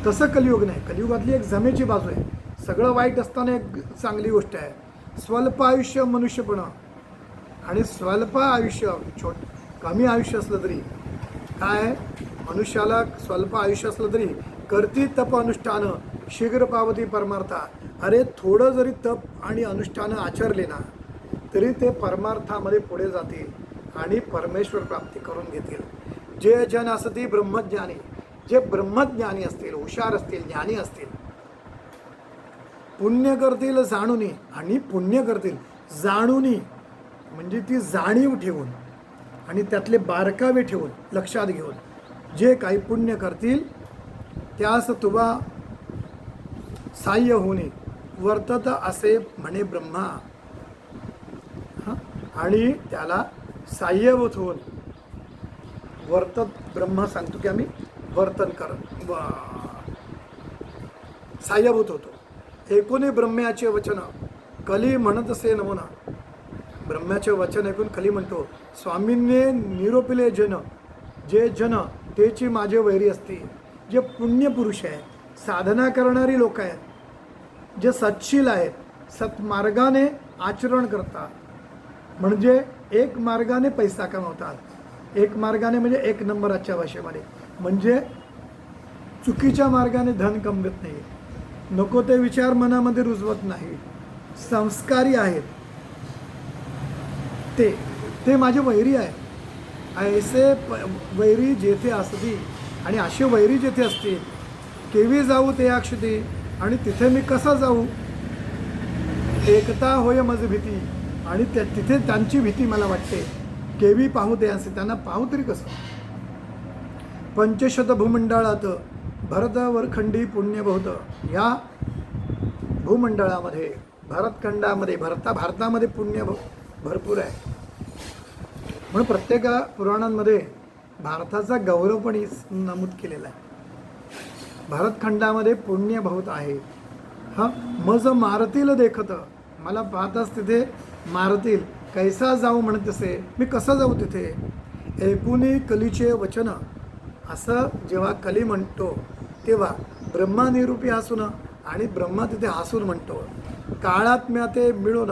तसं कलियुग नाही, कलियुगातली एक जमेची बाजू आहे. सगळं वाईट असताना एक चांगली गोष्ट आहे. स्वल्प आयुष्य मनुष्यपणं, आणि स्वल्प आयुष्य कमी आयुष्य असलं तरी काय, मनुष्याला स्वल्प आयुष्य असलं तरी करती तप अनुष्ठान शीघ्र पावती परमार्था. अरे थोडं जरी तप आणि अनुष्ठानं आचरले ना तरी ते परमार्थामध्ये पुढे जातील आणि परमेश्वर प्राप्ती करून घेतील. जे जन असती ब्रह्मज्ञानी, जे ब्रह्मज्ञानी असतील, हुशार असतील, ज्ञानी असतील, पुण्य करतील जाणूनी, आणि पुण्य करतील जाणूनी म्हणजे ती जाणीव ठेवून आणि त्यातले बारकावे ठेवून लक्षात घेऊन जे काही पुण्य करतील त्यास तुवा साह्य होणे वर्तत असे म्हणे ब्रह्मा. आणि त्याला साह्यभूत होऊन वर्तत ब्रह्मा सांगतो की आम्ही वर्तन साह्यभूत होतो. एकूणी ब्रह्म्याचे वचन कली म्हणत असे नमुना. ब्रह्म्याचे वचन ऐकून कली म्हणतो, स्वामींनी निरोपिले जन, जे जन तेची माझे वैरी असते. जे पुण्यपुरुष आहेत, साधना करणारी लोक आहेत, जे सत्शील आहेत, सत्मार्गाने आचरण करतात, म्हणजे एक मार्गाने पैसा कमवतात. एक मार्गाने म्हणजे एक नंबराच्या भाषेमध्ये, म्हणजे चुकीच्या मार्गाने धन कमवत नाही, नको ते विचार मनामध्ये रुजवत नाही, संस्कारी आहेत, ते माझे वैरी आहे. ऐसे वैरी जेथे असती, आणि असे वैरी जेथे असतील केवी जाऊ ते अक्षती, आणि तिथे मी कसा जाऊ. एकता होय मज भीती, आणि तिथे त्यांची भीती मला वाटते. केवी पाहू ते असे, त्यांना पाहू तरी कसं. पंचशत भूमंडळात भरत वरखंडी पुण्य बहुत. या भूमंडळामध्ये भरतखंडामध्ये भारतामध्ये पुण्य भरपूर आहे. म्हणून प्रत्येक पुराणांमध्ये भारताचा गौरव पण नमूद केलेला आहे. भरतखंडामध्ये पुण्य बहुत आहे. मज मारतील देखत, मला पाहताच तिथे मारतील. कैसा जाऊ म्हणत असे, मी कसं जाऊ तिथे. एकूणी कलीचे वचन, असं जेव्हा कली म्हणतो तेव्हा ब्रह्मा निरूपी हसून, आणि ब्रह्मा तिथे हसून म्हणतो. काळात्म्या ते मिळून,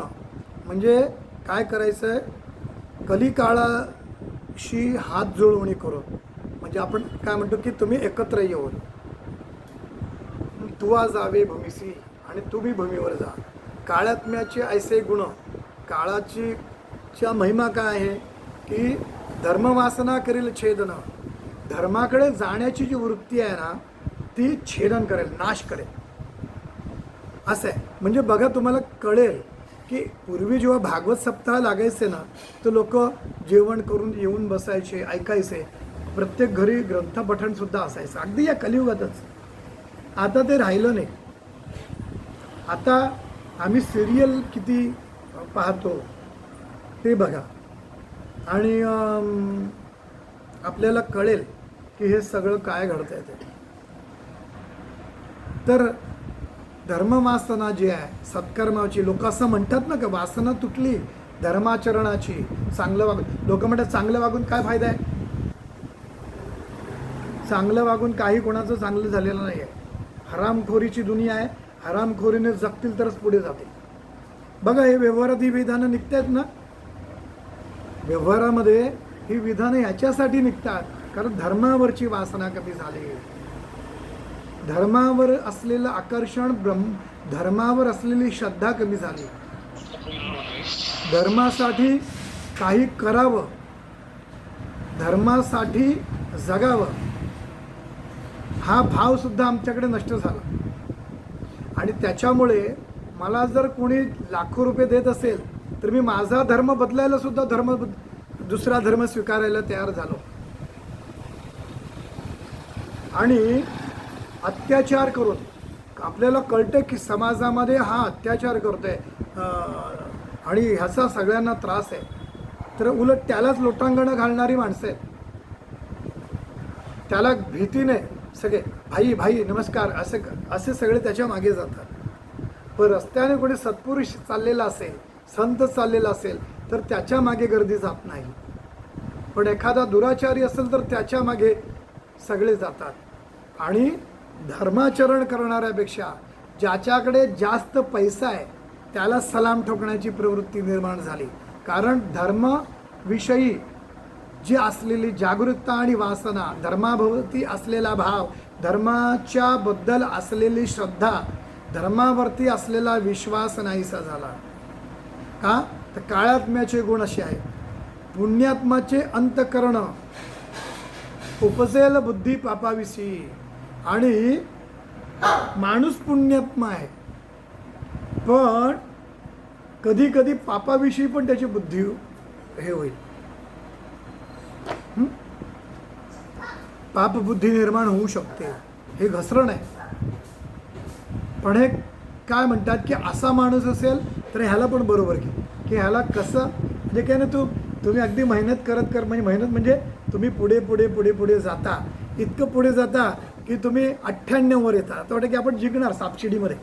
म्हणजे काय करायचं आहे, कलिकाळाशी हात जुळवणी करून, म्हणजे आपण काय म्हणतो की तुम्ही एकत्र येऊन तुवा जावे भूमीसी, आणि तुम्ही भूमीवर जा. काळात्म्याचे ऐसे गुण, काळाची महिमा काय आहे की धर्मवासना करेल छेदन, धर्माकडे जाण्याची जी वृत्ती आहे ना ती छेदन करेल, नाश करेल, असं आहे. म्हणजे बघा तुम्हाला कळेल की पूर्वी जेव्हा भागवत सप्ताह लागायचे ना तर लोक जेवण करून येऊन बसायचे, ऐकायचे. प्रत्येक घरी ग्रंथपठणसुद्धा असायचं, अगदी या कलियुगातच. आता ते राहिलं नाही. आता आम्ही सिरियल किती पाहतो ते बघा, आणि आपल्याला कळेल की हे सगळं काय घडतंय ते. तर धर्मवासना जी आहे सत्कर्माची, लोक असं म्हणतात ना का वासना तुटली धर्माचरणाची, चांगलं वागून. लोक म्हणतात चांगलं वागून काय फायदा आहे. चांगलं वागून काही कोणाचं चांगलं झालेलं नाही आहे. हरामखोरीची दुनिया आहे, हरामखोरीने जगतील तरच पुढे जातील. बघा हे व्यवहारात ही विधानं निघतात ना, व्यवहारामध्ये ही विधानं याच्यासाठी निघतात कारण धर्मावरची वासना कमी झाली, धर्मावर असलेलं आकर्षण, धर्मावर असलेली श्रद्धा कमी झाली. धर्मासाठी काही करावं धर्मासाठी जगावं हा भावसुद्धा आमच्याकडे नष्ट झाला. आणि त्याच्यामुळे मला जर कोणी लाखो रुपये देत असेल तर मी माझा धर्म बदलायला सुद्धा दुसरा धर्म स्वीकारायला तयार झालो. आणि अत्याचार करून आपल्याला कळतं की समाजामध्ये हा अत्याचार करतोय आणि ह्याचा सगळ्यांना त्रास आहे, तर उलट त्यालाच लोटांगणं घालणारी माणसं आहेत. त्याला भीतीने सगळे भाई भाई नमस्कार असे सगळे त्याच्या मागे जातात. पण रस्त्याने कोणी सत्पुरुष चाललेला असेल, संत चाललेला असेल तर त्याच्या मागे गर्दी जात नाही. पण एखादा दुराचारी असेल तर त्याच्या मागे सगळे जातात. आणि धर्माचरण करणाऱ्यापेक्षा ज्याच्याकडे जास्त पैसा आहे त्याला सलाम ठोकण्याची प्रवृत्ती निर्माण झाली. कारण धर्माविषयी जी असलेली जागरूकता आणि वासना, धर्माभोवती असलेला भाव, धर्माच्या बद्दल असलेली श्रद्धा, धर्मावरती असलेला विश्वास नाहीसा झाला. का तर काळात्म्याचे गुण असे आहेत. पुण्यात्माचे अंतकरण उपजेल बुद्धी पापाविषयी. आणि माणूस पुण्यात्मा आहे पण कधी कधी पापाविषयी पण त्याची बुद्धी हे होईल, पापबुद्धी निर्माण होऊ शकते. हे घसरण आहे. पण हे काय म्हणतात की असा माणूस असेल तर ह्याला पण बरोबर की ह्याला कसं म्हणजे काय ना तुम्ही अगदी मेहनत करत म्हणजे मेहनत म्हणजे तुम्ही पुढे पुढे पुढे पुढे जाता, इतकं पुढे जाता की तुम्ही 98वर येता. तर वाटतं की आपण जिंकणार सापशिडीमध्ये.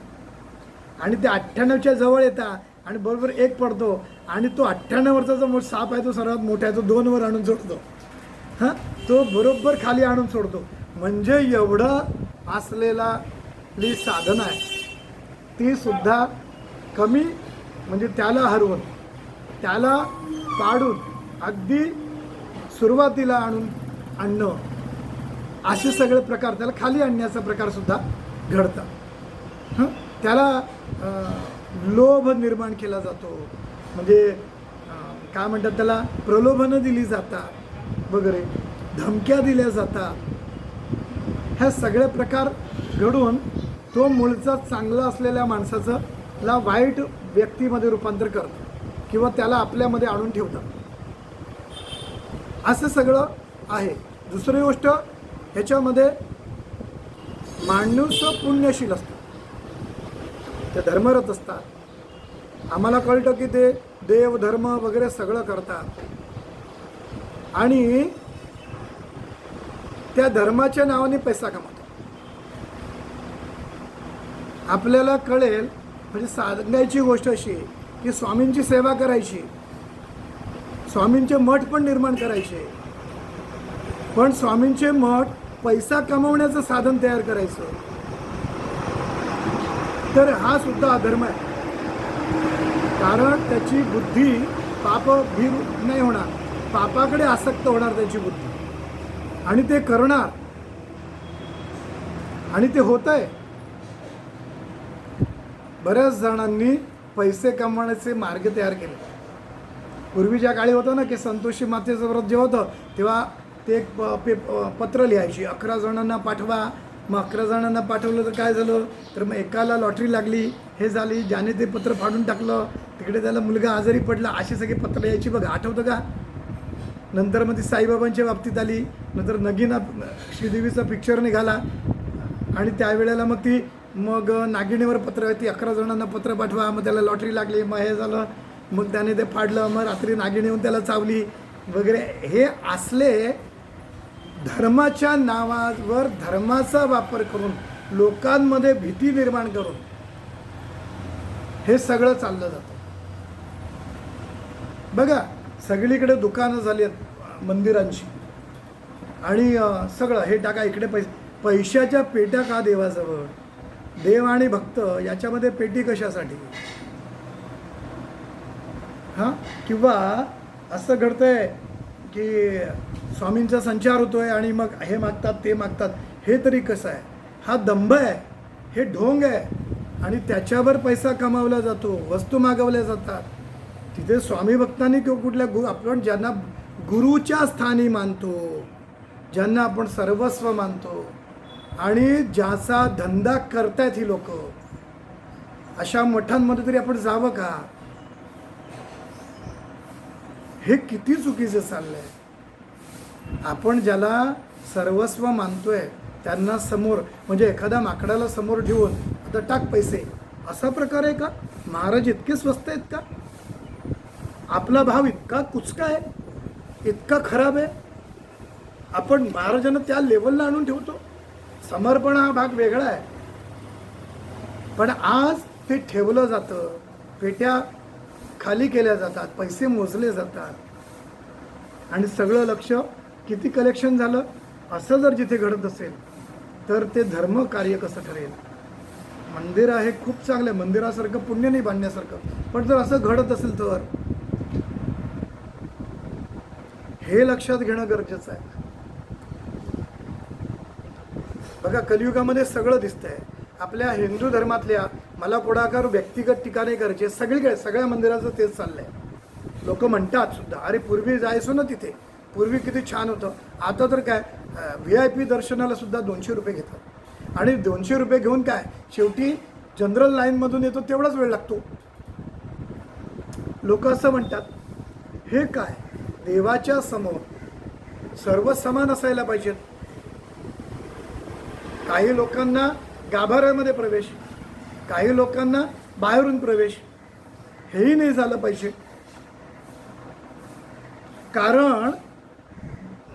आणि ते 98च्या जवळ येता आणि बरोबर एक पडतो आणि तो 98वरचा जो साप आहे तो सर्वात मोठा आहे, तो 2वर आणून सोडतो. हां, तो बरोबर खाली आणून सोडतो. म्हणजे एवढं असलेला जी साधना आहे ती सुद्धा कमी म्हणजे त्याला हरवून त्याला पाडून अगदी सुरुवातीला आणणं असे सगळे प्रकार, त्याला खाली आणण्याचा प्रकारसुद्धा घडतात. त्याला लोभ निर्माण केला जातो. म्हणजे काय म्हणतात त्याला प्रलोभनं दिली जातात वगैरे, धमक्या दिल्या जातात. ह्या सगळे प्रकार घडून तो मूळचा चांगला असलेल्या माणसाचं ला वाईट व्यक्तीमध्ये रूपांतर करतो किंवा त्याला आपल्यामध्ये आणून ठेवतात. असं सगळं आहे. दुसरी गोष्ट ह्याच्यामध्ये माणूस पुण्यशील असतो, ते धर्मरत असतात. आम्हाला कळतं की ते देव धर्म वगैरे सगळं करतात आणि त्या धर्माच्या नावाने पैसा कमवतात. आपल्याला कळेल म्हणजे सांगायची गोष्ट अशी की स्वामींची सेवा करायची, स्वामींचे मठ पण निर्माण करायचे, पण स्वामींचे मठ पैसा कमवण्याचं साधन तयार करायचं, तर हा सुद्धा अधर्म आहे. कारण त्याची बुद्धी पापभीर नाही होणार, पापाकडे आसक्त होणार त्याची बुद्धी आणि ते करणार आणि ते होत आहे. बऱ्याच जणांनी पैसे कमवण्याचे मार्ग तयार केले. पूर्वीच्या काळी होतं ना की संतोषी मातेचं व्रत जे होतं तेव्हा ते एक पत्र लिहायची, 11 जणांना पाठवा. मग 11 जणांना पाठवलं तर काय झालं तर मग एकाला लॉटरी लागली, हे झाली, ज्याने ते पत्र फाडून टाकलं, तिकडे त्याला मुलगा आजारी पडला, अशी सगळी पत्र यायची बघा, आठवतं का? नंतर मग ती साईबाबांच्या बाबतीत आली, नंतर नगीना श्रीदेवीचा पिक्चर निघाला आणि त्यावेळेला मग नागिणीवर पत्र, ती 11 जणांना पत्र पाठवा, मग त्याला लॉटरी लागली, मग हे झालं, मग त्याने ते फाडलं, मग रात्री नागिणी येऊन त्याला चावली वगैरे. हे असले धर्माच्या नावावर धर्माचा वापर करून लोकांमध्ये भीती निर्माण करून हे सगळं चाललं जातं. बघा सगळीकडे दुकानं झाली आहेत मंदिरांची आणि सगळं हे टाका इकडे पैशाच्या पेट्या का देवाजवळ, देव आणि भक्त याच्यामध्ये पेटी कशासाठी? हां, किंवा असं घडतंय की स्वामींचा संचार होतोय आणि मग हे मागतात ते मागतात, हे तरी कसं आहे? हा दंभ आहे, हे ढोंग आहे आणि त्याच्यावर पैसा कमावला जातो, वस्तू मागवल्या जातात. तिथे स्वामी भक्तांनी किंवा कुठल्या आपण ज्यांना गुरुच्या स्थानी मानतो, ज्यांना आपण सर्वस्व मानतो आणि ज्याचा धंदा करतायत ही लोक, अशा मठांमध्ये तरी आपण जावं का? हे किती चुकीचं चाललंय. आपण ज्याला सर्वस्व मानतोय त्यांना समोर, म्हणजे एखाद्या माकडाला समोर ठेवून आता टाक पैसे, असा प्रकार आहे का? महाराज इतके स्वस्त आहेत का? आपला भाव इतका कुचका आहे, इतका खराब आहे, आपण महाराजांना त्या लेवलला आणून ठेवतो. समर्पण हा भाग वेगळा आहे, पण आज ते ठेवलं जातं, पेट्या खाली केल्या जातात, पैसे मोजले जातात आणि सगळं लक्ष किती कलेक्शन झालं. असं जर जिथे घडत असेल तर ते धर्म कार्य कसं ठरेल? मंदिर आहे, खूप चांगलं आहे, मंदिरासारखं पुण्य नाही बांधण्यासारखं, पण जर असं घडत असेल तर हे लक्षात घेणं गरजेचं आहे. बघा, कलियुगामध्ये सगळं दिसतंय. आपल्या हिंदू धर्मातल्या, मला कोणाकार व्यक्तिगत टीका नाही करायची, सगळीकडे सगळ्या मंदिराचं तेच चाललंय. लोक म्हणतात सुद्धा, अरे पूर्वी जायचो ना तिथे, पूर्वी किती छान होतं. आता तर काय, VIP दर्शनाला सुद्धा 200 रुपये घेतात आणि 200 रुपये घेऊन काय, शेवटी जनरल लाईनमधून येतो तेवढाच वेळ लागतो. लोक असं म्हणतात, हे काय, देवाच्या समोर सर्व समान असायला पाहिजेत. काही लोकांना गाभाऱ्यामध्ये प्रवेश, काही लोकांना बाहेरून प्रवेश, हेही नाही झालं पाहिजे. कारण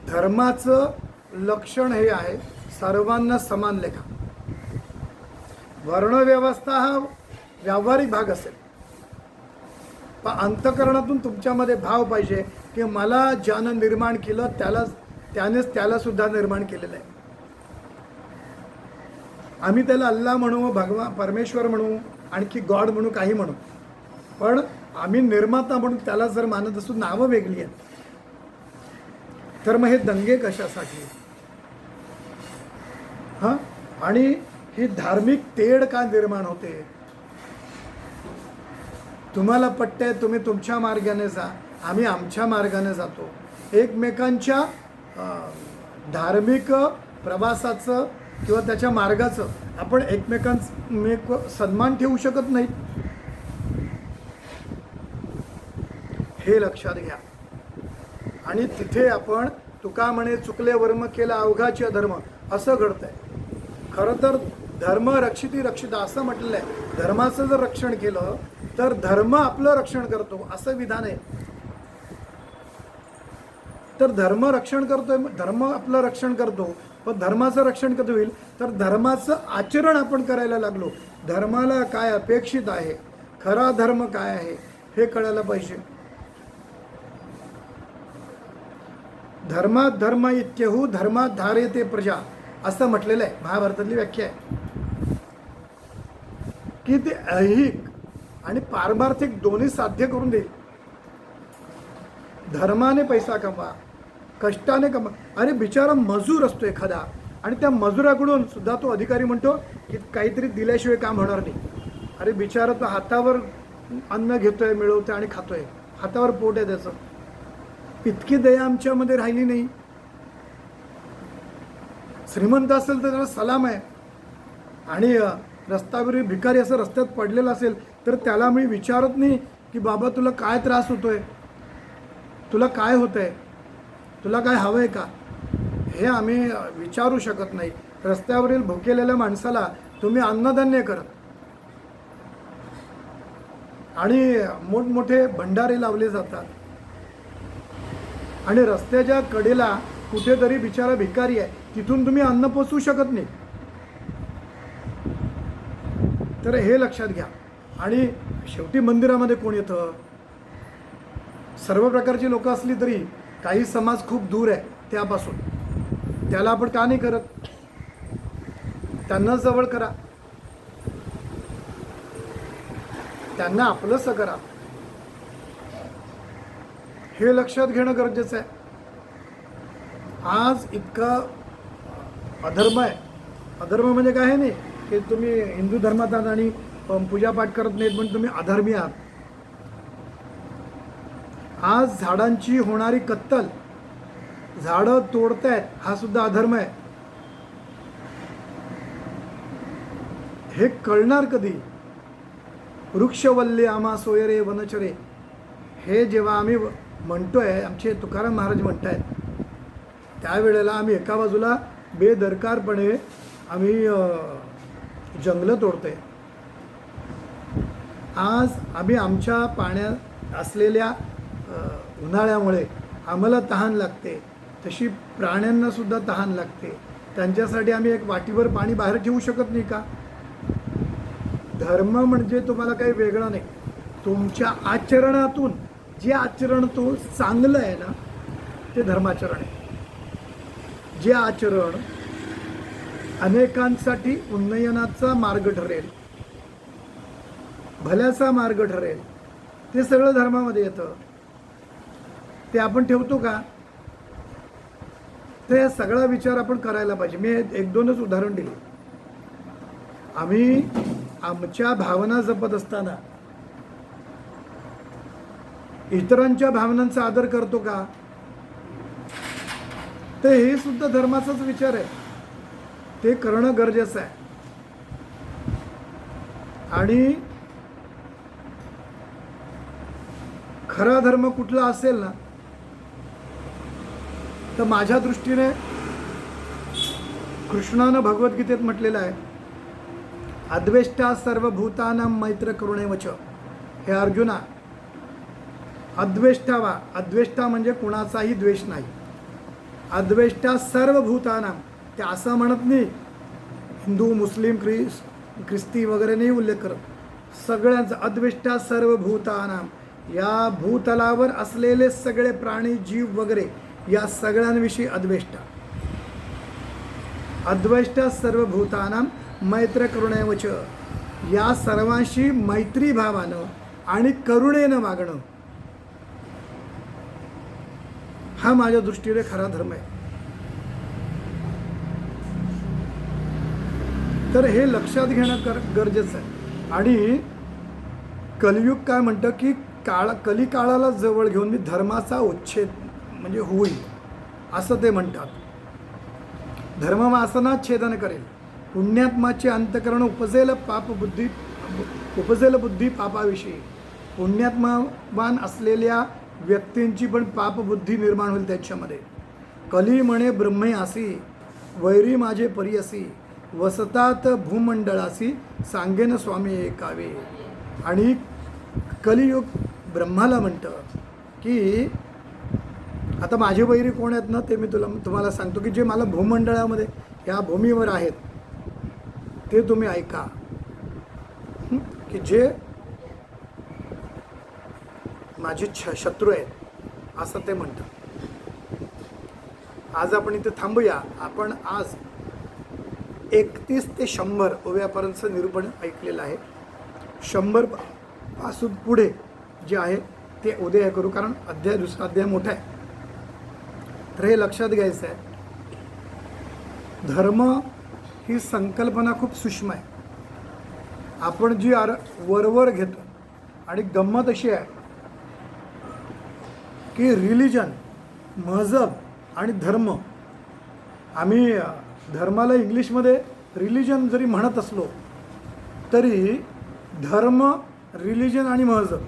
धर्माचं लक्षण हे आहे, सर्वांना समान लेखा. वर्णव्यवस्था हा व्यावहारिक भाग असेल, पण अंतःकरणातून तुमच्यामध्ये भाव पाहिजे की मला ज्यानं निर्माण केलं त्यानेच त्याला सुद्धा निर्माण केलेलं आहे. आम्ही त्याला अल्लाह म्हणू, भगवान परमेश्वर म्हणू, आणखी गॉड म्हणू, काही म्हणू, पण आम्ही निर्माता म्हणून त्याला जर मानत असू, नावं वेगळी आहेत, तर मग हे दंगे कशासाठी? हां, आणि ही धार्मिक तेढ का निर्माण होते? तुम्हाला पटतंय, तुम्ही तुमच्या मार्गाने जा, आम्ही आमच्या मार्गाने जातो. एकमेकांच्या धार्मिक प्रवासाचं किंवा त्याच्या मार्गाचं आपण एकमेकांचा सन्मान ठेवू शकत नाही. हे लक्षात घ्या. आणि तिथे आपण, तुका म्हणे चुकले वर्म केला अवघाची अधर्म, असं घडतंय. खरं तर धर्म रक्षिती रक्षिता असं म्हटलेलं आहे. धर्माचं जर रक्षण केलं तर धर्म आपलं रक्षण करतो, असं विधान आहे. तर धर्म रक्षण करतोय, धर्म आपलं रक्षण करतो, पण धर्माचं रक्षण कधी होईल तर धर्माचं आचरण आपण करायला लागलो. धर्माला काय अपेक्षित आहे, खरा धर्म काय आहे हे कळायला पाहिजे. धर्मात धर्म इत्यहू धर्मात धार्यते प्रजा, असं म्हटलेलं आहे. महाभारतातली व्याख्या आहे की ते ऐहिक आणि पारमार्थिक दोन्ही साध्य करून देईल. धर्माने पैसा कमवा, कष्टाने कमवा. अरे बिचारा मजूर असतो एखादा, आणि त्या मजुराकडून सुद्धा तो अधिकारी म्हणतो की काहीतरी दिल्याशिवाय काम होणार नाही. अरे बिचारा तो हातावर अन्न घेतोय, मिळवतोय आणि खातोय, हातावर पोट आहे त्याचं. इतकी दया आमच्यामध्ये राहिली नाही. श्रीमंत असेल तर त्याला सलाम आहे, आणि रस्त्यावरील भिकारी असं रस्त्यात पडलेला असेल तर त्याला मी विचारत नाही की बाबा तुला काय त्रास होतोय, तुला काय होतंय, तुला काय हवं आहे का, हे आम्ही विचारू शकत नाही. रस्त्यावरील भुकेलेल्या माणसाला तुम्ही अन्नधान्य करत, आणि मोठमोठे भंडारे लावले जातात, आणि रस्त्याच्या कडेला कुठेतरी बिचारा भिकारी आहे, तिथून तुम्ही अन्न पोचवू शकत नाही. तर हे लक्षात घ्या. आणि शेवटी मंदिरामध्ये कोण येतं? सर्व प्रकारची लोक असली तरी काही समाज खूप दूर आहे त्यापासून, त्याला आपण का नाही करत? त्यांना जवळ करा, त्यांना आपलंसं करा. हे लक्षात घेणं गरजेचं आहे. आज इतका अधर्म आहे. अधर्म म्हणजे काय नाही की तुम्ही हिंदू धर्मात आहात आणि पूजापाठ करत नाहीत पण तुम्ही अधर्मी आहात. आज झाडांची होणारी कत्तल, झाडं तोडतायत, हा सुद्धा अधर्म आहे. हे कळणार कधी? वृक्षवल्ले आम्हा सोयरे वनचरे, हे जेव्हा आम्ही म्हणतोय, आमचे तुकाराम महाराज म्हणतायत, त्यावेळेला आम्ही एका बाजूला बेदरकारपणे आम्ही जंगलं तोडतोय. आज आम्ही आमच्या पाण्यात असलेल्या उन्हाळ्यामुळे आम्हाला तहान लागते, तशी प्राण्यांना सुद्धा तहान लागते. त्यांच्यासाठी आम्ही एक वाटीभर पाणी बाहेर ठेवू शकत नाही का? धर्म म्हणजे तुम्हाला काही वेगळं नाही, तुमच्या आचरणातून जे आचरण तो चांगलं आहे ना, ते धर्माचरण आहे. जे आचरण अनेकांसाठी उन्नयनाचा मार्ग ठरेल, भल्याचा मार्ग ठरेल, ते सगळं धर्मामध्ये येतं. ते आपण ठेवतो का? ते सगळा विचार आपण करायला पाहिजे. मी एक दोनच उदाहरण दिले. आम्ही आमच्या भावना जपत असताना इतरांच्या भावनांचा आदर करतो का? तर हे सुद्धा धर्माचाच विचार आहे. ते करणं गरजेचं आहे. आणि खरा धर्म कुठला असेल ना, तर माझ्या दृष्टीने कृष्णानं भगवद्गीतेत म्हटलेलं आहे, अद्वेष्टा सर्वभूतानां मैत्र करुणेवच. हे अर्जुना, अद्वेष्टा व्हा. अद्वेष्टा म्हणजे कुणाचाही द्वेष नाही. अद्वेष्टा सर्वभूतानां, ते असं म्हणत नाही हिंदू मुस्लिम ख्रिस्ती वगैरे नाही उल्लेख करत, सगळ्यांचा. अद्वेष्टा सर्वभूतानां, या भूतलावर असलेले सगळे प्राणी जीव वगैरे या सगळ्यांविषयी अद्वेष्टा. अद्वेष्टा सर्वभूतानां मैत्र करुणेवच, या सर्वांशी मैत्री भावानं आणि करुणेनं वागणं, हा माझ्या दृष्टीने खरा धर्म आहे. तर हे लक्षात घेणं गरजेचं आहे. आणि कलियुग काय म्हणतं की कलिकाळाला जवळ घेऊन मी धर्माचा उच्छेद म्हणजे होईल असं ते म्हणतात. धर्मवासना छेदन करेल, पुण्यात्माचे अंतकरण उपजेल बुद्धी पापाविषयी. पुण्यात्मावान असलेल्या व्यक्तींची पण पापबुद्धी निर्माण होईल त्याच्यामध्ये. कली म्हणे ब्रह्मयासी, वैरी माझे परियसी, वसतात भूमंडळासी, सांगेन स्वामी एकावे. आणि कलियुग ब्रह्माला म्हणतं की आता माझे वैरी कोण आहेत ना, ते मी तुम्हाला सांगतो की जे मला भूमंडळामध्ये या भूमीवर आहेत ते तुम्ही ऐका, की जे माझे शत्रू आहेत असं ते म्हणतात. आज आपण इथे थांबूया. आपण आज 31 ते 100 ओव्यापर्यंतचं निरूपण ऐकलेलं आहे. 100 पासून पुढे जे आहे ते उद्या करू, कारण दुसरा अध्याय मोठा आहे. तर हे लक्षात घ्यायचं आहे, धर्म ही संकल्पना खूप सूक्ष्म आहे. आपण जी वरवर घेतो, आणि गंमत अशी आहे की रिलिजन, मजहब आणि धर्म, आम्ही धर्माला इंग्लिशमध्ये रिलिजन जरी म्हणत असलो तरी धर्म, रिलिजन आणि मजहब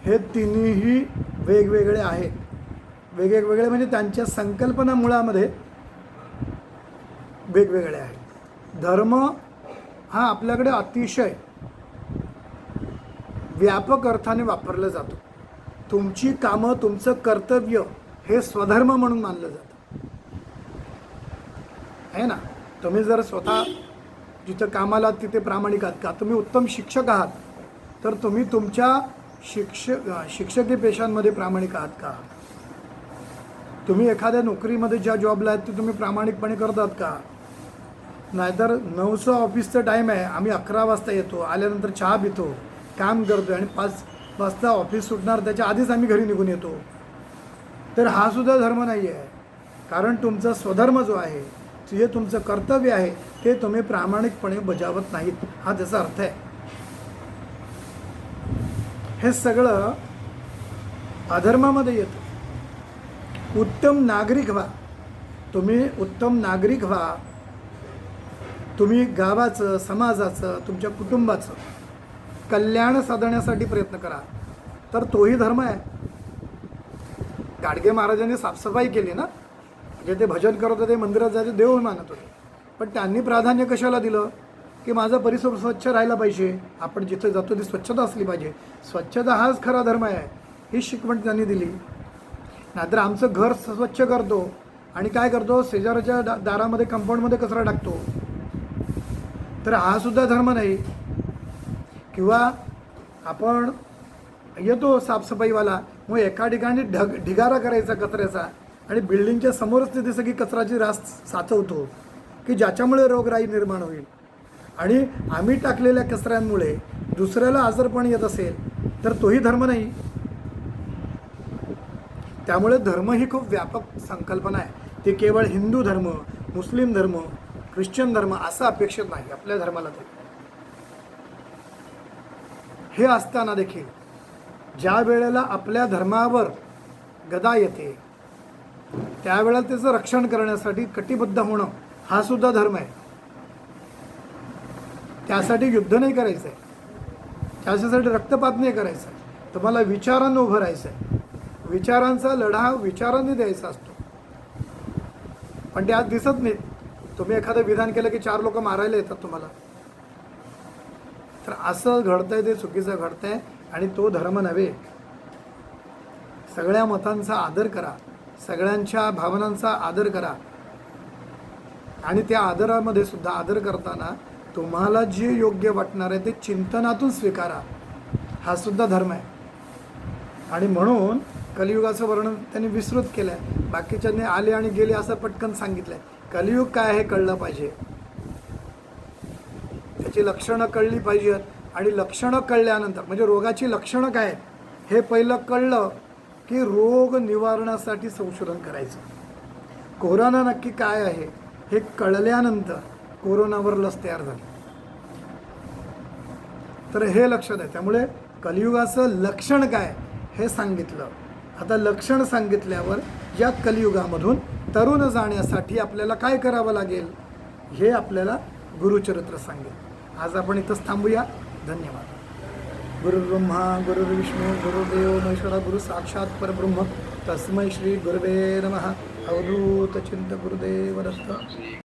हे तिन्ही वेगवेगळे आहेत. वेगवेगळे म्हणजे त्यांच्या संकल्पना मुळामध्ये वेगवेगळे आहेत. धर्म हा आपल्याकडे अतिशय व्यापक अर्थाने वापरलं जातो. तुमची कामं, तुमचं कर्तव्य हे स्वधर्म म्हणून मानलं जातं, आहे ना. तुम्ही जर स्वतः जिथं कामाला तिथे प्रामाणिक आहात का, तुम्ही उत्तम शिक्षक आहात तर तुम्ही तुमच्या शिक्षकी पेशांमध्ये प्रामाणिक आहात का, तुम्ही एखाद्या नोकरीमध्ये ज्या जॉबला आहेत ते तुम्ही प्रामाणिकपणे करतात का. नाहीतर 9चं ऑफिसचं टाईम आहे, आम्ही 11 वाजता येतो, आल्यानंतर चहा पितो, काम करतो आणि 5 वाजता ऑफिस सुटणार त्याच्या आधीच आम्ही घरी निघून येतो. तर हा सुद्धा धर्म नाही आहे. कारण तुमचा स्वधर्म जो आहे, जे तुमचं कर्तव्य आहे ते तुम्ही प्रामाणिकपणे बजावत नाहीत, हा त्याचा अर्थ आहे. हे सगळं अधर्मामध्ये येतो. उत्तम नागरिक व्हा. तुम्ही उत्तम नागरिक व्हा. तुम्ही गावाचं, समाजाचं, तुमच्या कुटुंबाचं कल्याण साधण्यासाठी प्रयत्न करा, तर तोही धर्म आहे. गाडगे महाराजांनी साफसफाई केली ना, म्हणजे ते भजन करत होते, मंदिरात जायचे, देव मानत होते, पण त्यांनी प्राधान्य कशाला दिलं की माझा परिसर स्वच्छ राहायला पाहिजे, आपण जिथे जातो ती स्वच्छता असली पाहिजे, स्वच्छता हाच खरा धर्म आहे, ही शिकवण त्यांनी दिली. नाहीतर आमचं घर स्वच्छ करतो आणि काय करतो, शेजाराच्या दारामध्ये कंपाऊंडमध्ये कचरा टाकतो, तर हा सुद्धा धर्म नाही. किंवा आपण येतो साफसफाईवाला, मग एका ठिकाणी ढिगारा करायचा कचऱ्याचा आणि बिल्डिंगच्या समोरच तिथे सगळी कचराची रास साचवतो की ज्याच्यामुळे रोगराई निर्माण होईल. आणि आम्ही टाकलेल्या कचऱ्यांमुळे दुसऱ्याला आजारपण येत असेल तर तोही धर्म नाही. त्यामुळे धर्म ही खूप व्यापक संकल्पना आहे. ती केवळ हिंदू धर्म, मुस्लिम धर्म, ख्रिश्चन धर्म असं अपेक्षित नाही आपल्या धर्माला. तरी हे असताना देखील ज्या वेळेला आपल्या धर्मावर गदा येते त्यावेळेला त्याचं रक्षण करण्यासाठी कटिबद्ध होणं हा सुद्धा धर्म आहे. त्यासाठी युद्ध नाही करायचं आहे, त्याच्यासाठी रक्तपात नाही करायचं आहे, तुम्हाला विचारांना उभं राहायचं आहे. विचारांचा लढा विचारांनी द्यायचा असतो, पण ते आज दिसत नाहीत. तुम्ही एखादं विधान केलं की 4 लोक मारायला येतात तुम्हाला. तर असं घडतंय, ते चुकीचं घडतंय आणि तो धर्म नव्हे. सगळ्या मतांचा आदर करा, सगळ्यांच्या भावनांचा आदर करा आणि त्या आदरामध्ये सुद्धा आदर करताना तुम्हाला जे योग्य वाटणार आहे ते चिंतनातून स्वीकारा, हा सुद्धा धर्म आहे. आणि म्हणून कलियुगाचं वर्णन त्यांनी विस्तृत केलं आहे. बाकीच्यांनी आले आणि गेले असं पटकन सांगितलं आहे. कलियुग काय हे कळलं पाहिजे, त्याची लक्षणं कळली पाहिजेत आणि लक्षणं कळल्यानंतर म्हणजे रोगाची लक्षणं काय हे पहिलं कळलं की रोग निवारणासाठी संशोधन करायचं. कोरोना नक्की काय आहे हे कळल्यानंतर कोरोनावर लस तयार झाली. तर हे लक्षात आहे. त्यामुळे कलियुगाचं लक्षण काय हे सांगितलं. आता लक्षण सांगितल्यावर या कलियुगामधून तरुण जाण्यासाठी आपल्याला काय करावं लागेल हे आपल्याला गुरुचरित्र सांगेल. आज आपण इथंच थांबूया. धन्यवाद. गुरुर्ब्रह्मा गुरुर्विष्णू गुरुदेव महेश्वरा गुरु साक्षात परब्रह्म तस्मै श्री गुरुवे नमः. अवधूत चिंत गुरुदेव दत्त.